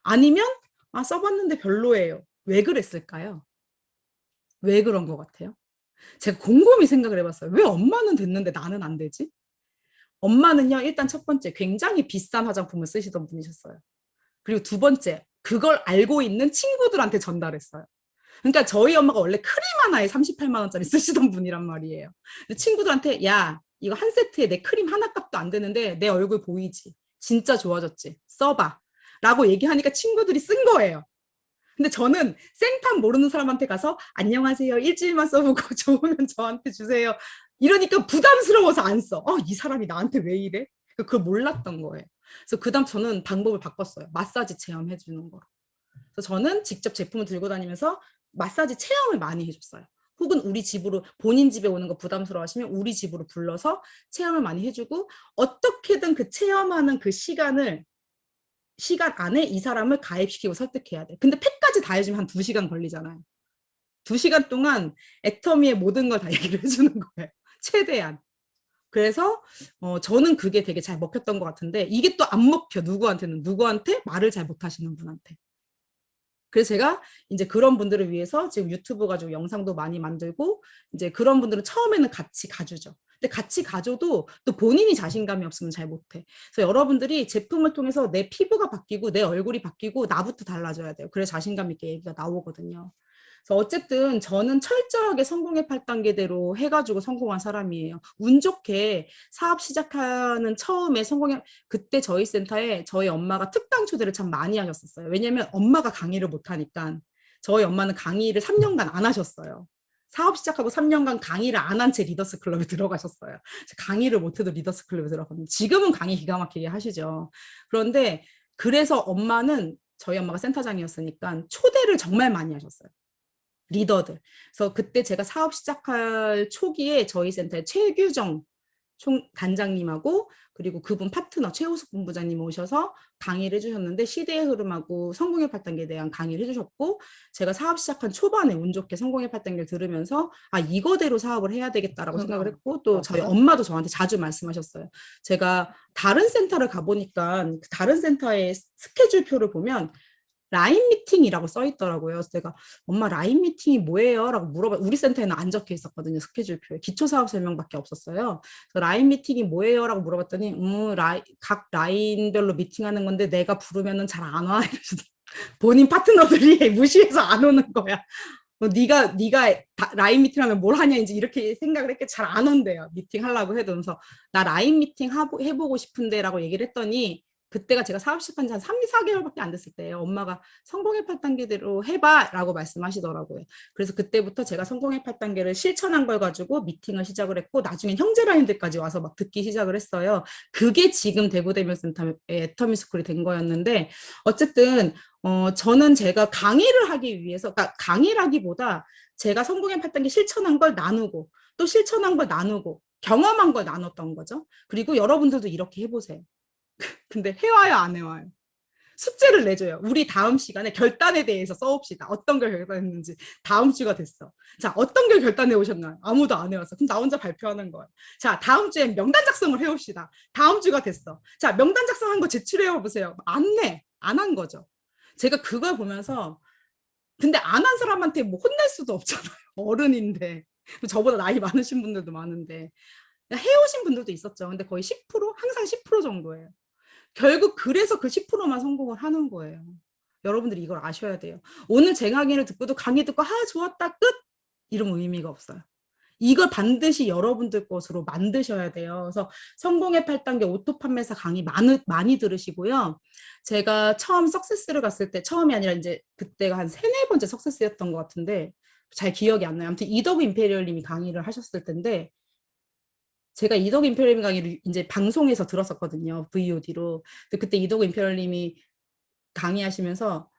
아니면 써봤는데 별로예요. 왜 그랬을까요? 왜 그런 것 같아요? 제가 곰곰이 생각을 해봤어요. 왜 엄마는 됐는데 나는 안 되지? 엄마는요, 일단 첫 번째, 굉장히 비싼 화장품을 쓰시던 분이셨어요. 그리고 두 번째, 그걸 알고 있는 친구들한테 전달했어요. 그러니까 저희 엄마가 원래 크림 하나에 38만 원짜리 쓰시던 분이란 말이에요. 근데 친구들한테 야, 이거 한 세트에 내 크림 하나 값도 안 되는데 내 얼굴 보이지? 진짜 좋아졌지? 써봐. 라고 얘기하니까 친구들이 쓴 거예요. 근데 저는 생판 모르는 사람한테 가서 안녕하세요. 일주일만 써보고 좋으면 저한테 주세요. 이러니까 부담스러워서 안 써. 이 사람이 나한테 왜 이래? 그걸 몰랐던 거예요. 그래서 그다음 저는 방법을 바꿨어요. 마사지 체험해 주는 거로. 그래서 저는 직접 제품을 들고 다니면서 마사지 체험을 많이 해줬어요. 혹은 우리 집으로 본인 집에 오는 거 부담스러워 하시면 우리 집으로 불러서 체험을 많이 해주고 어떻게든 그 체험하는 그 시간 안에 이 사람을 가입시키고 설득해야 돼. 근데 팩까지 다 해주면 한 2시간 걸리잖아요. 2시간 동안 애터미의 모든 걸 다 얘기를 해주는 거예요. 최대한. 그래서 저는 그게 되게 잘 먹혔던 것 같은데 이게 또 안 먹혀. 누구한테는. 누구한테? 말을 잘 못하시는 분한테. 그래서 제가 이제 그런 분들을 위해서 지금 유튜브 가지고 영상도 많이 만들고 이제 그런 분들은 처음에는 같이 가주죠. 근데 같이 가줘도 또 본인이 자신감이 없으면 잘 못해. 그래서 여러분들이 제품을 통해서 내 피부가 바뀌고 내 얼굴이 바뀌고 나부터 달라져야 돼요. 그래서 자신감 있게 얘기가 나오거든요. 그래서 어쨌든 저는 철저하게 성공의 8단계대로 해가지고 성공한 사람이에요. 운 좋게 사업 시작하는 처음에 그때 저희 센터에 저희 엄마가 특강 초대를 참 많이 하셨었어요. 왜냐면 엄마가 강의를 못하니까 저희 엄마는 강의를 3년간 안 하셨어요. 사업 시작하고 3년간 강의를 안 한 채 리더스 클럽에 들어가셨어요. 강의를 못해도 리더스 클럽에 들어가면 지금은 강의 기가 막히게 하시죠. 그런데 그래서 저희 엄마가 센터장이었으니까 초대를 정말 많이 하셨어요. 리더들. 그래서 그때 제가 사업 시작할 초기에 저희 센터에 최규정 단장님하고 그리고 그분 파트너 최우숙 본부장님 오셔서 강의를 해주셨는데 시대의 흐름하고 성공의 8단계에 대한 강의를 해주셨고 제가 사업 시작한 초반에 운 좋게 성공의 8단계를 들으면서 아 이거대로 사업을 해야 되겠다라고 생각을 했고 또 저희 엄마도 저한테 자주 말씀하셨어요. 제가 다른 센터를 가보니까 다른 센터의 스케줄표를 보면 라인 미팅이라고 써 있더라고요. 그래서 내가 엄마 라인 미팅이 뭐예요? 라고 물어봐. 우리 센터에는 안 적혀 있었거든요. 스케줄표에. 기초사업 설명밖에 없었어요. 그래서 라인 미팅이 뭐예요? 라고 물어봤더니 각 라인별로 미팅하는 건데 내가 부르면은 잘 안 와. 본인 파트너들이 무시해서 안 오는 거야. 네가 라인 미팅하면 뭘 하냐 이제 이렇게 생각을 했게 잘 안 온대요. 미팅 하려고 해도. 그래서 나 라인 미팅 해보고 싶은데라고 얘기를 했더니 그때가 제가 사업 시작한 지 한 3, 4개월밖에 안 됐을 때예요. 엄마가 성공의 8단계대로 해봐라고 말씀하시더라고요. 그래서 그때부터 제가 성공의 8단계를 실천한 걸 가지고 미팅을 시작을 했고 나중에 형제라인들까지 와서 막 듣기 시작을 했어요. 그게 지금 대구대면센터의 애터미스쿨이 된 거였는데 어쨌든 저는 제가 강의를 하기 위해서, 그러니까 강의를 하기보다 제가 성공의 8단계 실천한 걸 나누고, 또 실천한 걸 나누고, 경험한 걸 나눴던 거죠. 그리고 여러분들도 이렇게 해보세요. 근데 해와요, 안 해와요? 숙제를 내줘요. 우리 다음 시간에 결단에 대해서 써옵시다. 어떤 걸 결단했는지. 다음 주가 됐어. 자, 어떤 걸 결단해 오셨나요? 아무도 안 해왔어. 그럼 나 혼자 발표하는 거예요. 자, 다음 주엔 명단 작성을 해옵시다. 다음 주가 됐어. 자, 명단 작성한 거 제출해 보세요. 안 내. 안 한 거죠. 제가 그걸 보면서 근데 안 한 사람한테 뭐 혼낼 수도 없잖아요. 어른인데. 저보다 나이 많으신 분들도 많은데. 해오신 분들도 있었죠. 근데 거의 10%? 항상 10% 정도예요. 결국 그래서 그 10%만 성공을 하는 거예요. 여러분들이 이걸 아셔야 돼요. 오늘 제 강의를 듣고도 강의 듣고 좋았다 끝! 이런 의미가 없어요. 이걸 반드시 여러분들 것으로 만드셔야 돼요. 그래서 성공의 8단계 오토 판매사 강의 많이 들으시고요. 제가 처음 석세스를 갔을 때 처음이 아니라 이제 그때가 한 3-4번째 석세스였던 것 같은데 잘 기억이 안 나요. 아무튼 이덕우 임페리얼님이 강의를 하셨을 텐데 제가 이덕우 임페리얼 강의를 이제 방송에서 들었었거든요. VOD로. 그때 이덕우 임페리얼님이 강의하시면서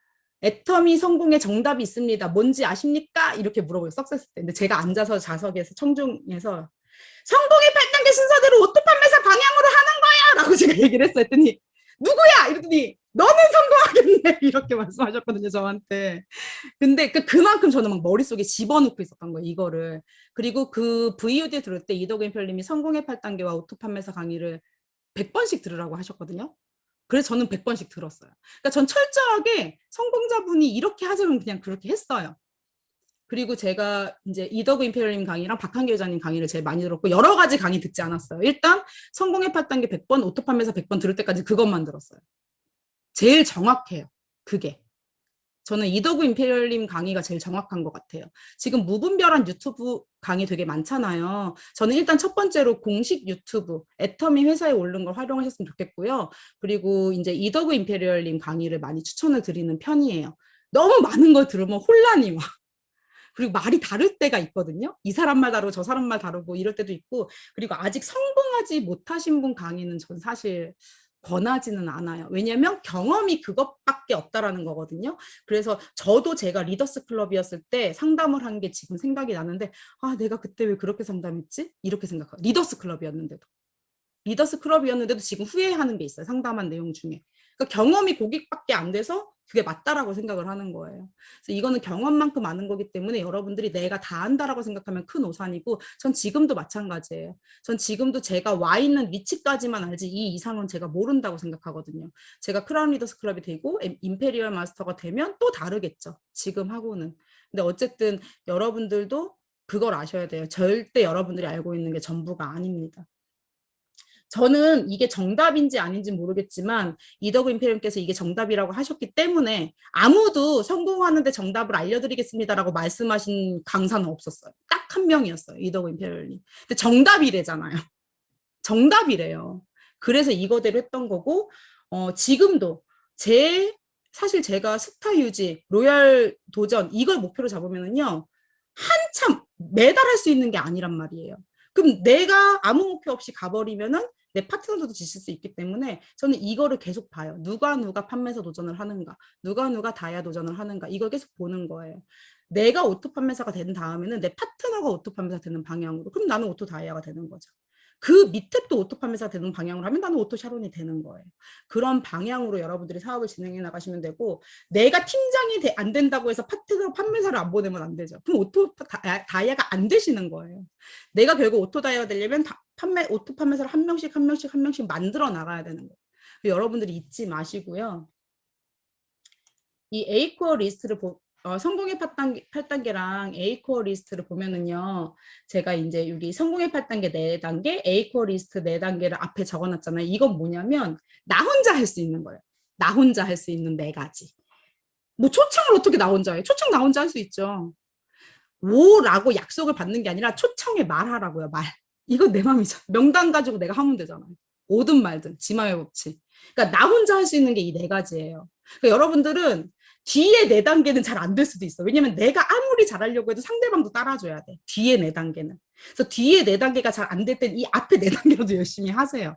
애터미 성공의 정답이 있습니다. 뭔지 아십니까? 이렇게 물어보요. 석세스 때. 근데 제가 앉아서 좌석에서 청중에서 성공의 8단계 순서대로 오토 판매사 방향으로 하는 거야! 라고 제가 얘기를 했어요. 했더니 누구야? 이랬더니 너는 성공하겠네. 이렇게 말씀하셨거든요. 저한테. 근데 그만큼 저는 막 머릿속에 집어넣고 있었던 거예요. 이거를. 그리고 그 VOD 들을 때 이덕인 편님이 성공의 8단계와 오토 판매사 강의를 100번씩 들으라고 하셨거든요. 그래서 저는 100번씩 들었어요. 그러니까 전 철저하게 성공자분이 이렇게 하자면 그냥 그렇게 했어요. 그리고 제가 이제 이덕우 임페리얼님 강의랑 박한기 회장님 강의를 제일 많이 들었고 여러 가지 강의 듣지 않았어요. 일단 성공의 8단계 100번, 오토 판매사 100번 들을 때까지 그것만 들었어요. 제일 정확해요. 그게. 저는 이덕우 임페리얼님 강의가 제일 정확한 것 같아요. 지금 무분별한 유튜브 강의 되게 많잖아요. 저는 일단 첫 번째로 공식 유튜브, 애터미 회사에 오른 걸 활용하셨으면 좋겠고요. 그리고 이제 이덕우 임페리얼님 강의를 많이 추천을 드리는 편이에요. 너무 많은 걸 들으면 혼란이 와. 그리고 말이 다를 때가 있거든요. 이 사람 말 다르고 저 사람 말 다르고 이럴 때도 있고 그리고 아직 성공하지 못하신 분 강의는 전 사실 권하지는 않아요. 왜냐하면 경험이 그것밖에 없다라는 거거든요. 그래서 저도 제가 리더스 클럽이었을 때 상담을 한 게 지금 생각이 나는데 내가 그때 왜 그렇게 상담했지? 이렇게 생각해요. 리더스 클럽이었는데도. 리더스 클럽이었는데도 지금 후회하는 게 있어요. 상담한 내용 중에. 그러니까 경험이 고객밖에 안 돼서 그게 맞다라고 생각을 하는 거예요. 그래서 이거는 경험만큼 아는 거기 때문에 여러분들이 내가 다 안다라고 생각하면 큰 오산이고, 전 지금도 마찬가지예요. 전 지금도 제가 와 있는 위치까지만 알지 이 이상은 제가 모른다고 생각하거든요. 제가 크라운 리더스 클럽이 되고 임페리얼 마스터가 되면 또 다르겠죠. 지금 하고는. 근데 어쨌든 여러분들도 그걸 아셔야 돼요. 절대 여러분들이 알고 있는 게 전부가 아닙니다. 저는 이게 정답인지 아닌지 모르겠지만 이덕우 임페리엄께서 이게 정답이라고 하셨기 때문에 아무도 성공하는데 정답을 알려드리겠습니다라고 말씀하신 강사는 없었어요. 딱 한 명이었어요. 이덕우 임페리엄이. 근데 정답이래잖아요. 정답이래요. 그래서 이거대로 했던 거고, 지금도 사실 제가 스타 유지, 로얄 도전 이걸 목표로 잡으면은요 한참 매달 할 수 있는 게 아니란 말이에요. 그럼 내가 아무 목표 없이 가버리면은 내 파트너도 지칠 수 있기 때문에 저는 이거를 계속 봐요. 누가 판매사 도전을 하는가, 누가 다이아 도전을 하는가, 이걸 계속 보는 거예요. 내가 오토 판매사가 된 다음에는 내 파트너가 오토 판매사 되는 방향으로, 그럼 나는 오토 다이아가 되는 거죠. 그 밑에 또 오토 판매사 되는 방향으로 하면 나는 오토 샤론이 되는 거예요. 그런 방향으로 여러분들이 사업을 진행해 나가시면 되고, 내가 팀장이 안 된다고 해서 파트너 판매사를 안 보내면 안 되죠. 그럼 오토 다이아가 안 되시는 거예요. 내가 결국 오토 다이아가 되려면 오토 판매사를 한 명씩 만들어 나가야 되는 거예요. 여러분들이 잊지 마시고요. 이 A코어 리스트를 성공의 8단계랑 A코어 리스트를 보면은요, 제가 이제 여기 성공의 8단계 4단계, A코어 리스트 4단계를 앞에 적어놨잖아요. 이건 뭐냐면 나 혼자 할 수 있는 거예요. 나 혼자 할 수 있는 4가지. 뭐 초청을 어떻게 나 혼자 해? 초청 나 혼자 할 수 있죠. 오라고 약속을 받는 게 아니라 초청에 말하라고요. 말. 이거 내 맘이죠. 명단 가지고 내가 하면 되잖아요. 오든 말든 지맘의 법칙. 그러니까 나 혼자 할 수 있는 게 이 4가지예요. 그러니까 여러분들은 뒤에 4단계는 잘 안 될 수도 있어. 왜냐면 내가 아무리 잘하려고 해도 상대방도 따라줘야 돼. 뒤에 4단계는. 그래서 뒤에 4단계가 잘 안 될 땐 이 앞에 4단계로도 열심히 하세요.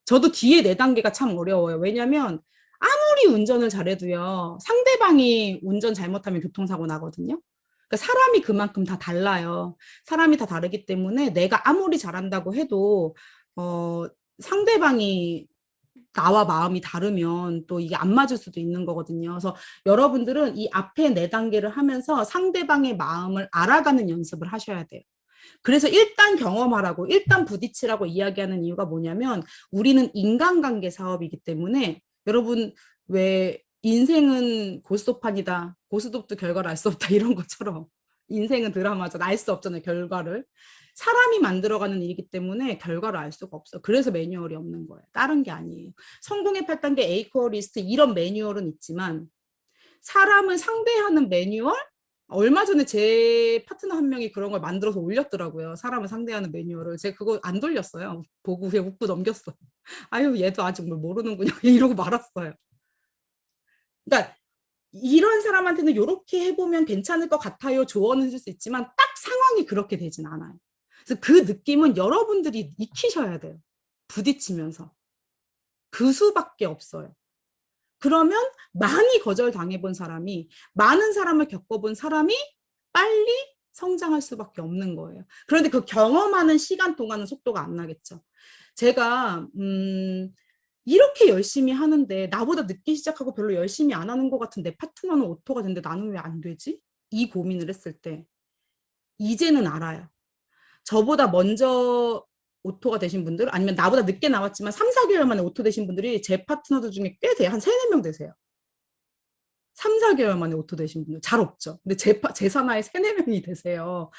저도 뒤에 4단계가 참 어려워요. 왜냐면 아무리 운전을 잘해도요, 상대방이 운전 잘못하면 교통사고 나거든요. 그러니까 사람이 그만큼 다 달라요. 사람이 다 다르기 때문에 내가 아무리 잘한다고 해도 상대방이 나와 마음이 다르면 또 이게 안 맞을 수도 있는 거거든요. 그래서 여러분들은 이 앞에 4단계를 하면서 상대방의 마음을 알아가는 연습을 하셔야 돼요. 그래서 일단 경험하라고, 일단 부딪히라고 이야기하는 이유가 뭐냐면, 우리는 인간관계 사업이기 때문에, 여러분 왜 인생은 고스톱판이다, 고스톱도 결과를 알 수 없다, 이런 것처럼 인생은 드라마잖아, 알 수 없잖아요, 결과를. 사람이 만들어가는 일이기 때문에 결과를 알 수가 없어. 그래서 매뉴얼이 없는 거예요. 다른 게 아니에요. 성공의 8단계 A코어 리스트 이런 매뉴얼은 있지만, 사람을 상대하는 매뉴얼? 얼마 전에 제 파트너 한 명이 그런 걸 만들어서 올렸더라고요. 사람을 상대하는 매뉴얼을. 제가 그거 안 돌렸어요. 보고 그냥 웃고 넘겼어. 아유, 얘도 아직 뭘 모르는구나. 이러고 말았어요. 그러니까 이런 사람한테는 이렇게 해보면 괜찮을 것 같아요. 조언을 해줄 수 있지만 딱 상황이 그렇게 되진 않아요. 그래서 그 느낌은 여러분들이 익히셔야 돼요. 부딪히면서. 그 수밖에 없어요. 그러면 많이 거절당해본 사람이, 많은 사람을 겪어본 사람이 빨리 성장할 수밖에 없는 거예요. 그런데 그 경험하는 시간 동안은 속도가 안 나겠죠. 제가 이렇게 열심히 하는데 나보다 늦게 시작하고 별로 열심히 안 하는 것 같은 내 파트너는 오토가 됐는데 나는 왜 안 되지? 이 고민을 했을 때 이제는 알아요. 저보다 먼저 오토가 되신 분들, 아니면 나보다 늦게 나왔지만 3, 4개월 만에 오토 되신 분들이 제 파트너들 중에 꽤 돼요. 한 3, 4명 되세요. 3, 4개월 만에 오토 되신 분들 잘 없죠. 근데 제 산하에 3, 4명이 되세요.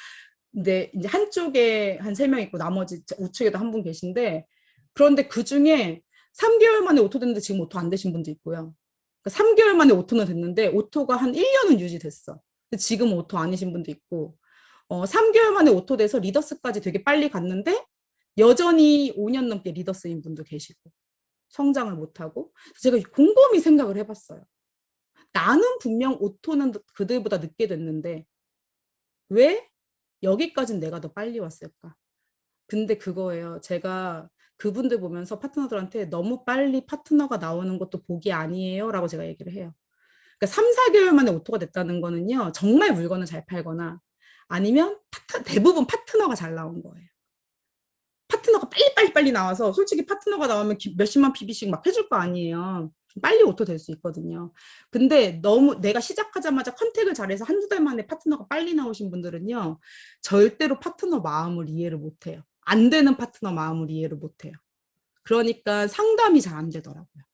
근데 이제 한쪽에 한 3명 있고 나머지 우측에도 한 분 계신데, 그런데 그 중에 3개월 만에 오토 됐는데 지금 오토 안 되신 분도 있고요. 그러니까 3개월 만에 오토는 됐는데 오토가 한 1년은 유지됐어. 지금 오토 아니신 분도 있고, 3개월 만에 오토 돼서 리더스까지 되게 빨리 갔는데 여전히 5년 넘게 리더스인 분도 계시고, 성장을 못하고. 제가 곰곰이 생각을 해봤어요. 나는 분명 오토는 그들보다 늦게 됐는데 왜 여기까지는 내가 더 빨리 왔을까? 근데 그거예요. 제가 그분들 보면서 파트너들한테 너무 빨리 파트너가 나오는 것도 복이 아니에요 라고 제가 얘기를 해요. 그러니까 3, 4개월 만에 오토가 됐다는 거는요, 정말 물건을 잘 팔거나 아니면 대부분 파트너가 잘 나온 거예요. 파트너가 빨리 나와서, 솔직히 파트너가 나오면 몇십만 PB씩 막 해줄 거 아니에요. 빨리 오토 될 수 있거든요. 근데 너무 내가 시작하자마자 컨택을 잘해서 한두 달 만에 파트너가 빨리 나오신 분들은요, 절대로 파트너 마음을 이해를 못해요. 안 되는 파트너 마음을 이해를 못해요. 그러니까 상담이 잘 안 되더라고요.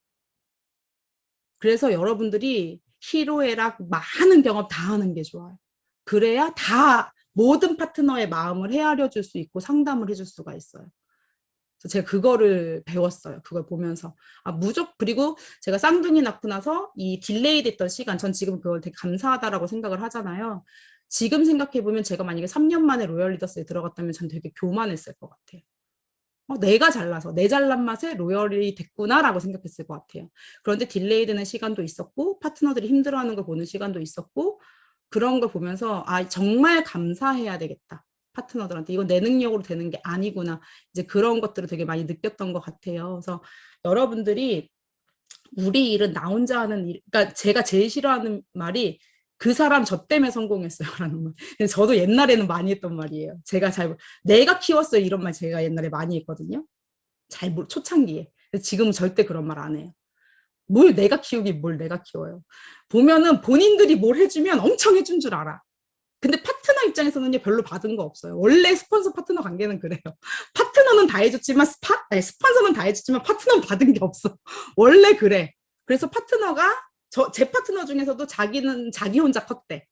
그래서 여러분들이 희로애락 많은 경험 다 하는 게 좋아요. 그래야 다 모든 파트너의 마음을 헤아려 줄 수 있고 상담을 해줄 수가 있어요. 그래서 제가 그거를 배웠어요. 그걸 보면서. 그리고 제가 쌍둥이 낳고 나서 이 딜레이 됐던 시간, 전 지금 그걸 되게 감사하다라고 생각을 하잖아요. 지금 생각해보면 제가 만약에 3년 만에 로열 리더스에 들어갔다면 전 되게 교만했을 것 같아요. 내가 잘나서 내 잘난 맛에 로열이 됐구나라고 생각했을 것 같아요. 그런데 딜레이 되는 시간도 있었고 파트너들이 힘들어하는 걸 보는 시간도 있었고 그런 걸 보면서 정말 감사해야 되겠다. 파트너들한테 이건 내 능력으로 되는 게 아니구나. 이제 그런 것들을 되게 많이 느꼈던 것 같아요. 그래서 여러분들이 우리 일은 나 혼자 하는 일, 그러니까 제가 제일 싫어하는 말이 그 사람 저 때문에 성공했어요 라는 말. 저도 옛날에는 많이 했던 말이에요. 내가 키웠어요 이런 말 제가 옛날에 많이 했거든요. 초창기에. 지금은 절대 그런 말 안 해요. 뭘 내가 키우긴 뭘 내가 키워요. 보면은 본인들이 뭘 해주면 엄청 해준 줄 알아. 근데 파트너 입장에서는요 별로 받은 거 없어요. 원래 스폰서 파트너 관계는 그래요. 파트너는 다 해줬지만 스폰서는 다 해줬지만 파트너는 받은 게 없어. 원래 그래. 그래서 파트너가 제 파트너 중에서도 자기는 자기 혼자 컸대.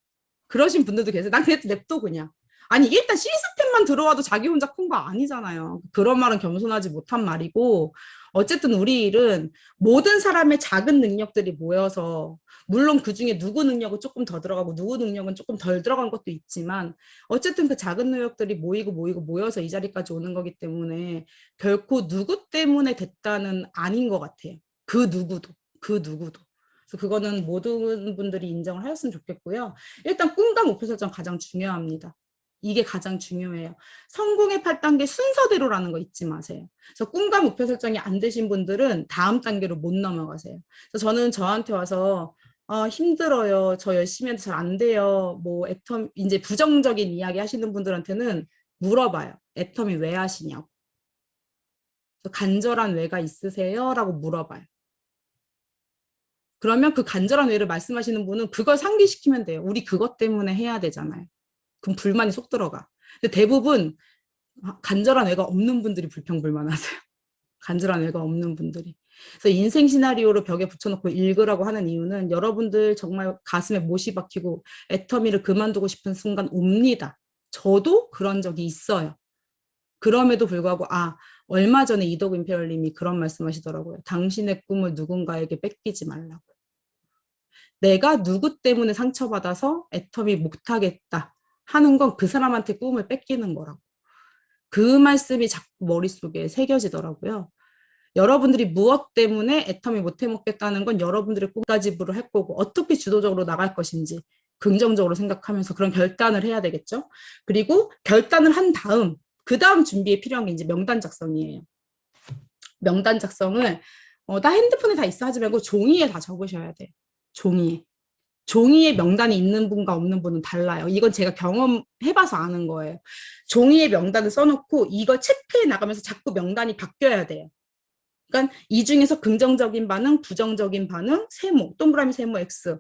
그러신 분들도 계세요. 난 그래도 냅둬 그냥. 아니 일단 시스템만 들어와도 자기 혼자 큰 거 아니잖아요. 그런 말은 겸손하지 못한 말이고 어쨌든 우리 일은 모든 사람의 작은 능력들이 모여서 물론 그중에 누구 능력은 조금 더 들어가고 누구 능력은 조금 덜 들어간 것도 있지만 어쨌든 그 작은 능력들이 모여서 이 자리까지 오는 거기 때문에 결코 누구 때문에 됐다는 아닌 것 같아요. 그 누구도. 그래서 그거는 모든 분들이 인정을 하셨으면 좋겠고요. 일단 꿈과 목표 설정 가장 중요합니다. 이게 가장 중요해요. 성공의 8단계 순서대로라는 거 잊지 마세요. 그래서 꿈과 목표 설정이 안 되신 분들은 다음 단계로 못 넘어가세요. 그래서 저는 저한테 와서 힘들어요. 저 열심히 해도 잘 안 돼요. 뭐 애텀 이제 부정적인 이야기 하시는 분들한테는 물어봐요. 애텀이 왜 하시냐고. 간절한 왜가 있으세요? 라고 물어봐요. 그러면 그 간절한 왜를 말씀하시는 분은 그걸 상기시키면 돼요. 우리 그것 때문에 해야 되잖아요. 그럼 불만이 쏙 들어가. 근데 대부분 간절한 왜가 없는 분들이 불평불만하세요. 간절한 왜가 없는 분들이. 그래서 인생 시나리오를 벽에 붙여놓고 읽으라고 하는 이유는 여러분들 정말 가슴에 못이 박히고 애터미를 그만두고 싶은 순간 옵니다. 저도 그런 적이 있어요. 그럼에도 불구하고 얼마 전에 이덕 임페리얼님이 그런 말씀하시더라고요. 당신의 꿈을 누군가에게 뺏기지 말라고. 내가 누구 때문에 상처받아서 애터미 못하겠다 하는 건 그 사람한테 꿈을 뺏기는 거라고. 그 말씀이 자꾸 머릿속에 새겨지더라고요. 여러분들이 무엇 때문에 애터미 못 해먹겠다는 건 여러분들의 꿈까지부로 할 거고 어떻게 주도적으로 나갈 것인지 긍정적으로 생각하면서 그런 결단을 해야 되겠죠. 그리고 결단을 한 다음 그 다음 준비에 필요한 게 이제 명단 작성이에요. 명단 작성을 다 핸드폰에 다 있어 하지 말고 종이에 다 적으셔야 돼요. 종이에 명단이 있는 분과 없는 분은 달라요. 이건 제가 경험해봐서 아는 거예요. 종이에 명단을 써놓고 이걸 체크해 나가면서 자꾸 명단이 바뀌어야 돼요. 그러니까 이 중에서 긍정적인 반응, 부정적인 반응, 세모, 동그라미 세모 X.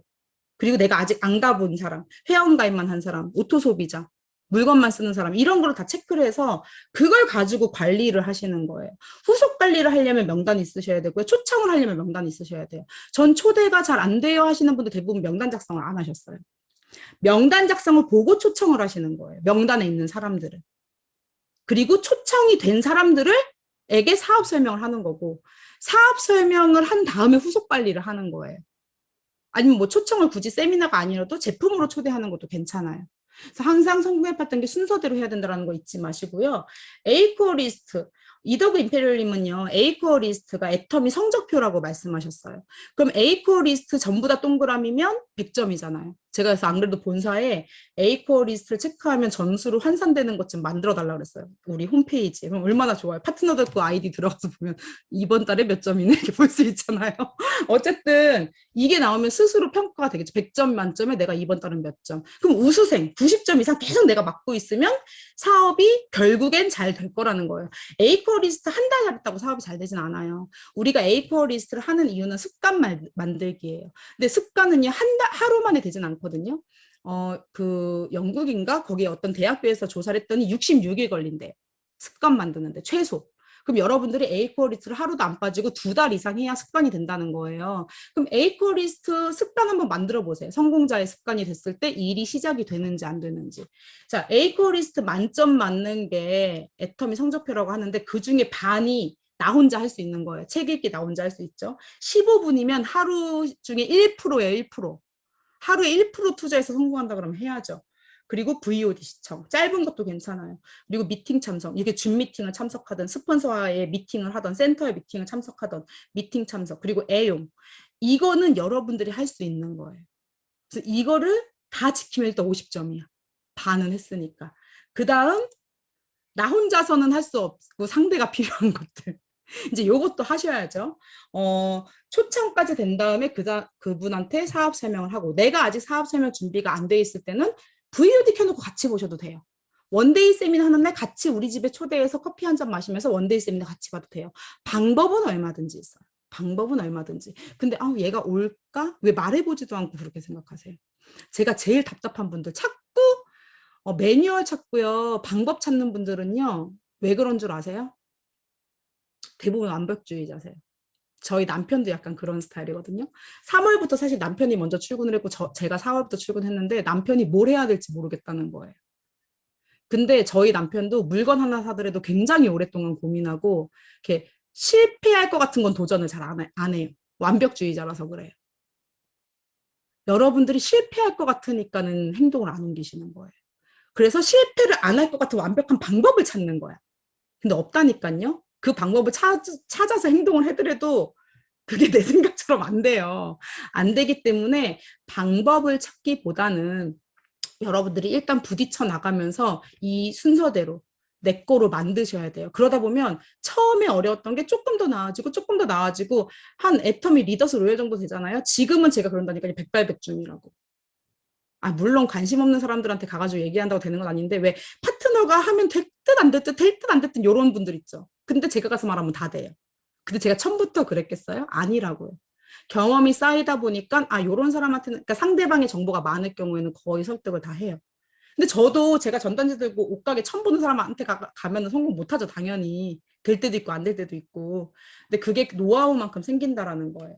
그리고 내가 아직 안 가본 사람, 회원가입만 한 사람, 오토소비자, 물건만 쓰는 사람 이런 걸 다 체크를 해서 그걸 가지고 관리를 하시는 거예요. 후속 관리를 하려면 명단이 있으셔야 되고요. 초청을 하려면 명단이 있으셔야 돼요. 전 초대가 잘 안 돼요 하시는 분들 대부분 명단 작성을 안 하셨어요. 명단 작성을 보고 초청을 하시는 거예요. 명단에 있는 사람들은. 그리고 초청이 된 사람들에게 사업 설명을 하는 거고 사업 설명을 한 다음에 후속 관리를 하는 거예요. 아니면 뭐 초청을 굳이 세미나가 아니라도 제품으로 초대하는 것도 괜찮아요. 그래서 항상 성공의 8단계 순서대로 해야 된다는 거 잊지 마시고요. 에이코어 리스트. 이더그 임페리얼님은요. 에이코어 리스트가 애터미 성적표라고 말씀하셨어요. 그럼 에이코어 리스트 전부 다 동그라미면 100점이잖아요. 제가 그래서 안 그래도 본사에 에이코어 리스트를 체크하면 점수로 환산되는 것 좀 만들어 달라고 그랬어요. 우리 홈페이지에. 그럼 얼마나 좋아요. 파트너들 그 아이디 들어가서 보면 이번 달에 몇 점이네 이렇게 볼 수 있잖아요. 어쨌든 이게 나오면 스스로 평가가 되겠죠. 100점 만점에 내가 이번 달은 몇 점. 그럼 우수생 90점 이상 계속 내가 맡고 있으면 사업이 결국엔 잘 될 거라는 거예요. 에이코어 에이코어리스트 한 달 잘했다고 사업이 잘 되진 않아요. 우리가 에이코어리스트를 하는 이유는 습관 만들기예요. 근데 습관은요, 하루 만에 되진 않거든요. 그 영국인가 거기 어떤 대학교에서 조사를 했더니 66일 걸린대요. 습관 만드는데 최소. 그럼 여러분들이 에이코어리스트를 하루도 안 빠지고 2달 이상 해야 습관이 된다는 거예요. 그럼 에이코어리스트 습관 한번 만들어 보세요. 성공자의 습관이 됐을 때 일이 시작이 되는지 안 되는지. 자, 에이코어리스트 만점 맞는 게 애터미 성적표라고 하는데 그중에 반이 나 혼자 할 수 있는 거예요. 책 읽기 나 혼자 할 수 있죠. 15분이면 하루 중에 1%예요, 1%. 하루에 1% 투자해서 성공한다 그러면 해야죠. 그리고 VOD 시청, 짧은 것도 괜찮아요. 그리고 미팅 참석, 이게 줌 미팅을 참석하든 스폰서와의 미팅을 하던 센터의 미팅을 참석하던 미팅 참석, 그리고 애용. 이거는 여러분들이 할 수 있는 거예요. 그래서 이거를 다 지키면 일단 50점이야. 반은 했으니까. 그 다음 나 혼자서는 할 수 없고 상대가 필요한 것들. 이제 요것도 하셔야죠. 초청까지 된 다음에 그분한테 사업 설명을 하고 내가 아직 사업 설명 준비가 안 돼 있을 때는 VOD 켜놓고 같이 보셔도 돼요. 원데이 세미나 하는 날 같이 우리 집에 초대해서 커피 한 잔 마시면서 원데이 세미나 같이 봐도 돼요. 방법은 얼마든지 있어요. 방법은 얼마든지. 근데 얘가 올까? 왜 말해보지도 않고 그렇게 생각하세요? 제가 제일 답답한 분들 자꾸 매뉴얼 찾고요. 방법 찾는 분들은요. 왜 그런 줄 아세요? 대부분 완벽주의자세요. 저희 남편도 약간 그런 스타일이거든요. 3월부터 사실 남편이 먼저 출근을 했고 제가 4월부터 출근했는데 남편이 뭘 해야 될지 모르겠다는 거예요. 근데 저희 남편도 물건 하나 사더라도 굉장히 오랫동안 고민하고 이렇게 실패할 것 같은 건 도전을 잘 안 해요. 완벽주의자라서 그래요. 여러분들이 실패할 것 같으니까는 행동을 안 옮기시는 거예요. 그래서 실패를 안 할 것 같은 완벽한 방법을 찾는 거야. 근데 없다니까요. 그 방법을 찾아서 행동을 해더라도 그게 내 생각처럼 안 돼요. 안 되기 때문에 방법을 찾기보다는 여러분들이 일단 부딪혀 나가면서 이 순서대로 내 거로 만드셔야 돼요. 그러다 보면 처음에 어려웠던 게 조금 더 나아지고 조금 더 나아지고 한 애터미 리더스 로열 정도 되잖아요. 지금은 제가 그런다니까요. 백발백중이라고. 물론 관심 없는 사람들한테 가가지고 얘기한다고 되는 건 아닌데 왜 파트너가 하면 될 듯 안 될 듯 될 듯 안 될 듯 이런 분들 있죠. 근데 제가 가서 말하면 다 돼요. 근데 제가 처음부터 그랬겠어요? 아니라고요. 경험이 쌓이다 보니까 요런 사람한테는 그러니까 상대방의 정보가 많을 경우에는 거의 설득을 다 해요. 근데 저도 제가 전단지 들고 옷가게 처음 보는 사람한테 가면은 성공 못하죠, 당연히. 될 때도 있고 안 될 때도 있고. 근데 그게 노하우만큼 생긴다라는 거예요.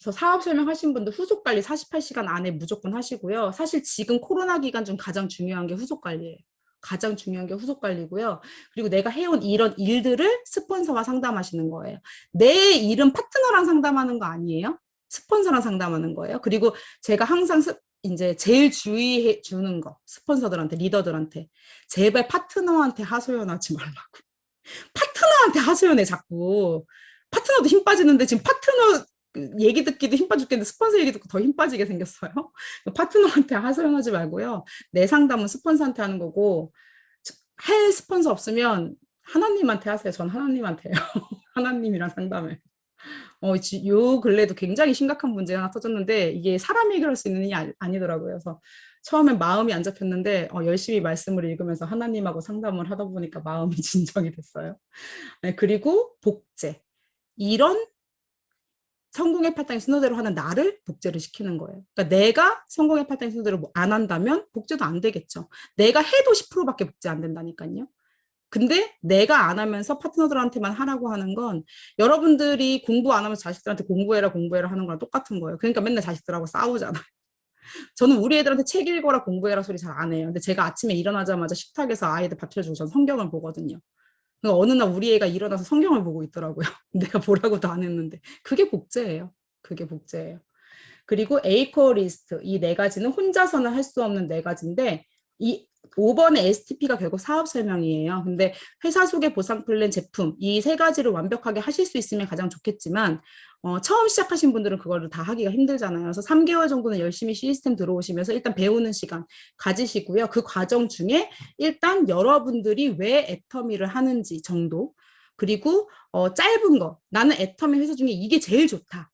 그래서 사업 설명하신 분들 후속 관리 48시간 안에 무조건 하시고요. 사실 지금 코로나 기간 중 가장 중요한 게 후속 관리예요. 가장 중요한 게 후속 관리고요. 그리고 내가 해온 이런 일들을 스폰서와 상담하시는 거예요. 내 일은 파트너랑 상담하는 거 아니에요? 스폰서랑 상담하는 거예요. 그리고 제가 항상 이제 제일 주의해 주는 거 스폰서들한테 리더들한테 제발 파트너한테 하소연하지 말라고. 파트너한테 하소연해 자꾸. 파트너도 힘 빠지는데 지금 파트너 얘기 듣기도 힘 빠졌겠는데 스폰서 얘기 듣고 더 힘 빠지게 생겼어요. 파트너한테 하소연하지 말고요. 내 상담은 스폰서한테 하는 거고 할 스폰서 없으면 하나님한테 하세요. 전 하나님한테 해요. 하나님이랑 상담을. 요 근래도 굉장히 심각한 문제가 하나 터졌는데 이게 사람이 해결할 수 있는 일이 아니더라고요. 그래서 처음엔 마음이 안 잡혔는데 열심히 말씀을 읽으면서 하나님하고 상담을 하다 보니까 마음이 진정이 됐어요. 네, 그리고 복제. 이런 성공의 팔당의 순서대로 하는 나를 복제를 시키는 거예요. 그러니까 내가 성공의 팔당의 순서대로 안 한다면 복제도 안 되겠죠. 내가 해도 10%밖에 복제 안 된다니까요. 근데 내가 안 하면서 파트너들한테만 하라고 하는 건 여러분들이 공부 안 하면서 자식들한테 공부해라 공부해라 하는 거랑 똑같은 거예요. 그러니까 맨날 자식들하고 싸우잖아요. 저는 우리 애들한테 책 읽어라 공부해라 소리 잘 안 해요. 근데 제가 아침에 일어나자마자 식탁에서 아이들 밥 차려주고 전 성경을 보거든요. 그러니까 어느 날 우리 애가 일어나서 성경을 보고 있더라고요. 내가 보라고도 안 했는데. 그게 복제예요. 그게 복제예요. 그리고 에이코 리스트 이 네 가지는 혼자서는 할 수 없는 네 가지인데 이 5번의 STP가 결국 사업 설명이에요. 근데 회사 소개 보상 플랜 제품 이 세 가지를 완벽하게 하실 수 있으면 가장 좋겠지만 처음 시작하신 분들은 그거를 다 하기가 힘들잖아요. 그래서 3개월 정도는 열심히 시스템 들어오시면서 일단 배우는 시간 가지시고요. 그 과정 중에 일단 여러분들이 왜 애터미를 하는지 정도 그리고 짧은 거 나는 애터미 회사 중에 이게 제일 좋다.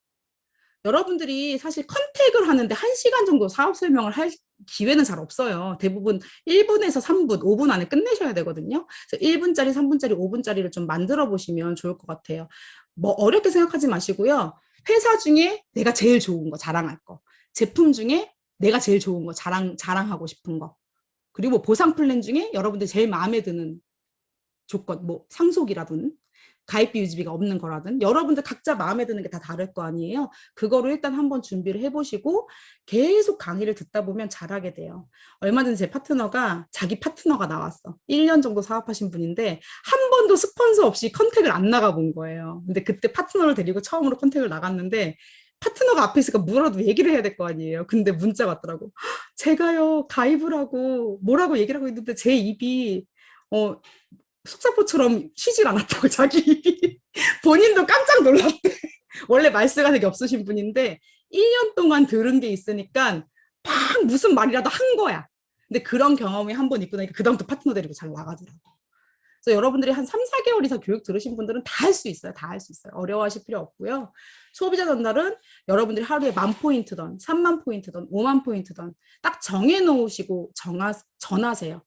여러분들이 사실 컨택을 하는데 1시간 정도 사업 설명을 할 기회는 잘 없어요. 대부분 1분에서 3분, 5분 안에 끝내셔야 되거든요. 그래서 1분짜리, 3분짜리, 5분짜리를 좀 만들어 보시면 좋을 것 같아요. 뭐 어렵게 생각하지 마시고요. 회사 중에 내가 제일 좋은 거 자랑할 거, 제품 중에 내가 제일 좋은 거 자랑하고 싶은 거, 그리고 보상 플랜 중에 여러분들 제일 마음에 드는 조건, 뭐 상속이라든 가입비 유지비가 없는 거라든 여러분들 각자 마음에 드는 게 다 다를 거 아니에요. 그거를 일단 한번 준비를 해보시고 계속 강의를 듣다 보면 잘하게 돼요. 얼마 전에 제 파트너가 자기 파트너가 나왔어. 1년 정도 사업하신 분인데 한 번도 스폰서 없이 컨택을 안 나가본 거예요. 근데 그때 파트너를 데리고 처음으로 컨택을 나갔는데 파트너가 앞에 있으니까 뭐라도 얘기를 해야 될 거 아니에요. 근데 문자가 왔더라고. 제가요 가입을 하고 뭐라고 얘기를 하고 있는데 제 입이 속사포처럼 쉬질 않았다고 자기 입이. 본인도 깜짝 놀랐대. 원래 말수가 되게 없으신 분인데 1년 동안 들은 게 있으니까 막 무슨 말이라도 한 거야. 근데 그런 경험이 한 번 있고 나니까 그다음부터 파트너 데리고 잘 나가더라고. 그래서 여러분들이 한 3, 4개월 이상 교육 들으신 분들은 다 할 수 있어요. 다 할 수 있어요. 어려워하실 필요 없고요. 소비자 전달은 여러분들이 하루에 10,000포인트든 30,000포인트든 50,000포인트든 딱 정해놓으시고 전하세요.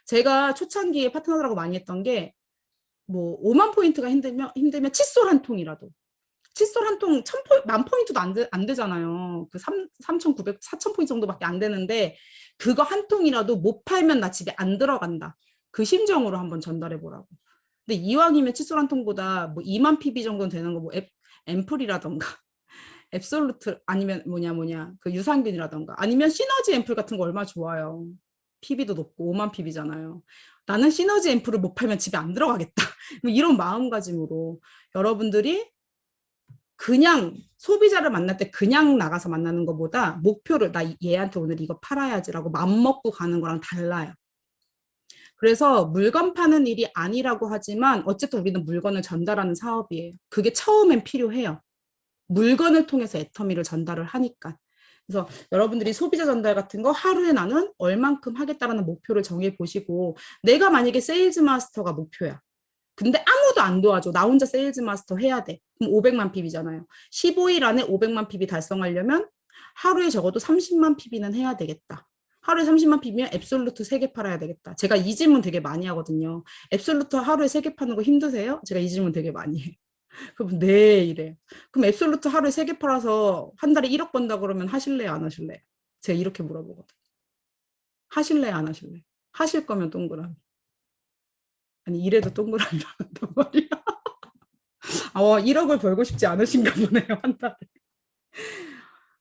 제가 초창기에 파트너들하고 많이 했던 게 뭐 50,000포인트가 힘들면 칫솔 한 통이라도. 칫솔 한 통 10,000포인트도 안 되잖아요. 그 3,900, 4,000포인트 정도밖에 안 되는데 그거 한 통이라도 못 팔면 나 집에 안 들어간다. 그 심정으로 한번 전달해 보라고. 근데 이왕이면 칫솔 한 통보다 뭐 2만 PB 정도는 되는 거 뭐 앰플이라던가 앱솔루트 아니면 그 유산균이라던가 아니면 시너지 앰플 같은 거 얼마나 좋아요. PB도 높고 5만 PB잖아요. 나는 시너지 앰플을 못 팔면 집에 안 들어가겠다. 뭐 이런 마음가짐으로 여러분들이 그냥 소비자를 만날 때 그냥 나가서 만나는 것보다 목표를 나 얘한테 오늘 이거 팔아야지라고 맘먹고 가는 거랑 달라요. 그래서 물건 파는 일이 아니라고 하지만 어쨌든 우리는 물건을 전달하는 사업이에요. 그게 처음엔 필요해요. 물건을 통해서 애터미를 전달을 하니까. 그래서 여러분들이 소비자 전달 같은 거 하루에 나는 얼만큼 하겠다라는 목표를 정해 보시고 내가 만약에 세일즈 마스터가 목표야. 근데 아무도 안 도와줘. 나 혼자 세일즈 마스터 해야 돼. 그럼 500만 PB잖아요. 15일 안에 500만 PB 달성하려면 하루에 적어도 30만 PB는 해야 되겠다. 하루에 30만 PB면 앱솔루트 3개 팔아야 되겠다. 제가 이 질문 되게 많이 하거든요. 앱솔루트 하루에 3개 파는 거 힘드세요? 제가 이 질문 되게 많이 해요. 그럼 네 이래. 그럼 앱솔루트 하루에 3개 팔아서 한 달에 1억 번다 그러면 하실래요? 안 하실래요? 제가 이렇게 물어보거든. 하실래요? 안 하실래요? 하실 거면 동그라미. 아니 이래도 동그라미라는단 말이야. 1억을 벌고 싶지 않으신가 보네요. 한 달에.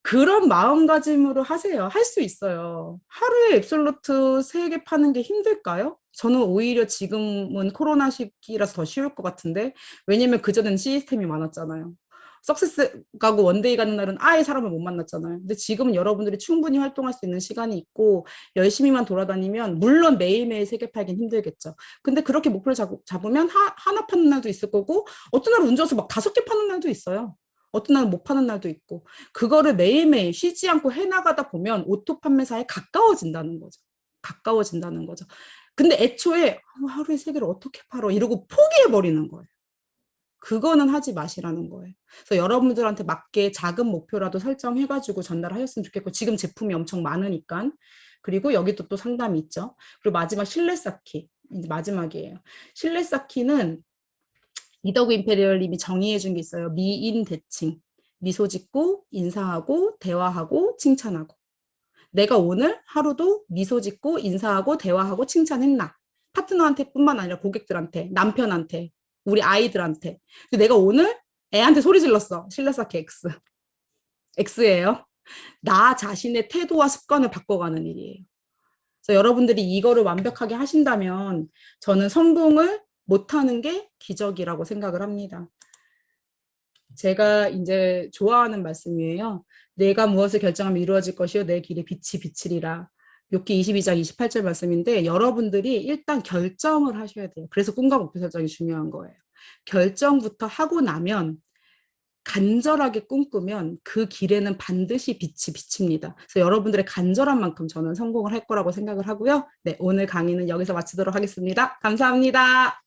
그런 마음가짐으로 하세요. 할 수 있어요. 하루에 앱솔루트 3개 파는 게 힘들까요? 저는 오히려 지금은 코로나 시기라서 더 쉬울 것 같은데 왜냐면 그전엔 시스템이 많았잖아요. 석세스 가고 원데이 가는 날은 아예 사람을 못 만났잖아요. 근데 지금은 여러분들이 충분히 활동할 수 있는 시간이 있고 열심히만 돌아다니면 물론 매일매일 3개 팔긴 힘들겠죠. 근데 그렇게 목표를 잡으면 하나 파는 날도 있을 거고 어떤 날은 운 좋아서 막 5개 파는 날도 있어요. 어떤 날은 못 파는 날도 있고 그거를 매일매일 쉬지 않고 해나가다 보면 오토 판매사에 가까워진다는 거죠. 가까워진다는 거죠. 근데 애초에 하루에 3개를 어떻게 팔어 이러고 포기해버리는 거예요. 그거는 하지 마시라는 거예요. 그래서 여러분들한테 맞게 작은 목표라도 설정해가지고 전달하셨으면 좋겠고 지금 제품이 엄청 많으니까 그리고 여기도 또 상담이 있죠. 그리고 마지막 신뢰 쌓기 이제 마지막이에요. 신뢰 쌓기는 이더그 임페리얼님이 정의해 준 게 있어요. 미인 대칭. 미소 짓고 인사하고 대화하고 칭찬하고. 내가 오늘 하루도 미소 짓고 인사하고 대화하고 칭찬했나? 파트너한테 뿐만 아니라 고객들한테, 남편한테, 우리 아이들한테. 내가 오늘 애한테 소리 질렀어. 신뢰 쌓기 X. X예요. 나 자신의 태도와 습관을 바꿔가는 일이에요. 그래서 여러분들이 이거를 완벽하게 하신다면 저는 성공을 못하는 게 기적이라고 생각을 합니다. 제가 이제 좋아하는 말씀이에요. 내가 무엇을 결정하면 이루어질 것이요 내 길에 빛이 비치리라. 욥기 22장 28절 말씀인데 여러분들이 일단 결정을 하셔야 돼요. 그래서 꿈과 목표 설정이 중요한 거예요. 결정부터 하고 나면 간절하게 꿈꾸면 그 길에는 반드시 빛이 비칩니다. 그래서 여러분들의 간절한 만큼 저는 성공을 할 거라고 생각을 하고요. 네, 오늘 강의는 여기서 마치도록 하겠습니다. 감사합니다.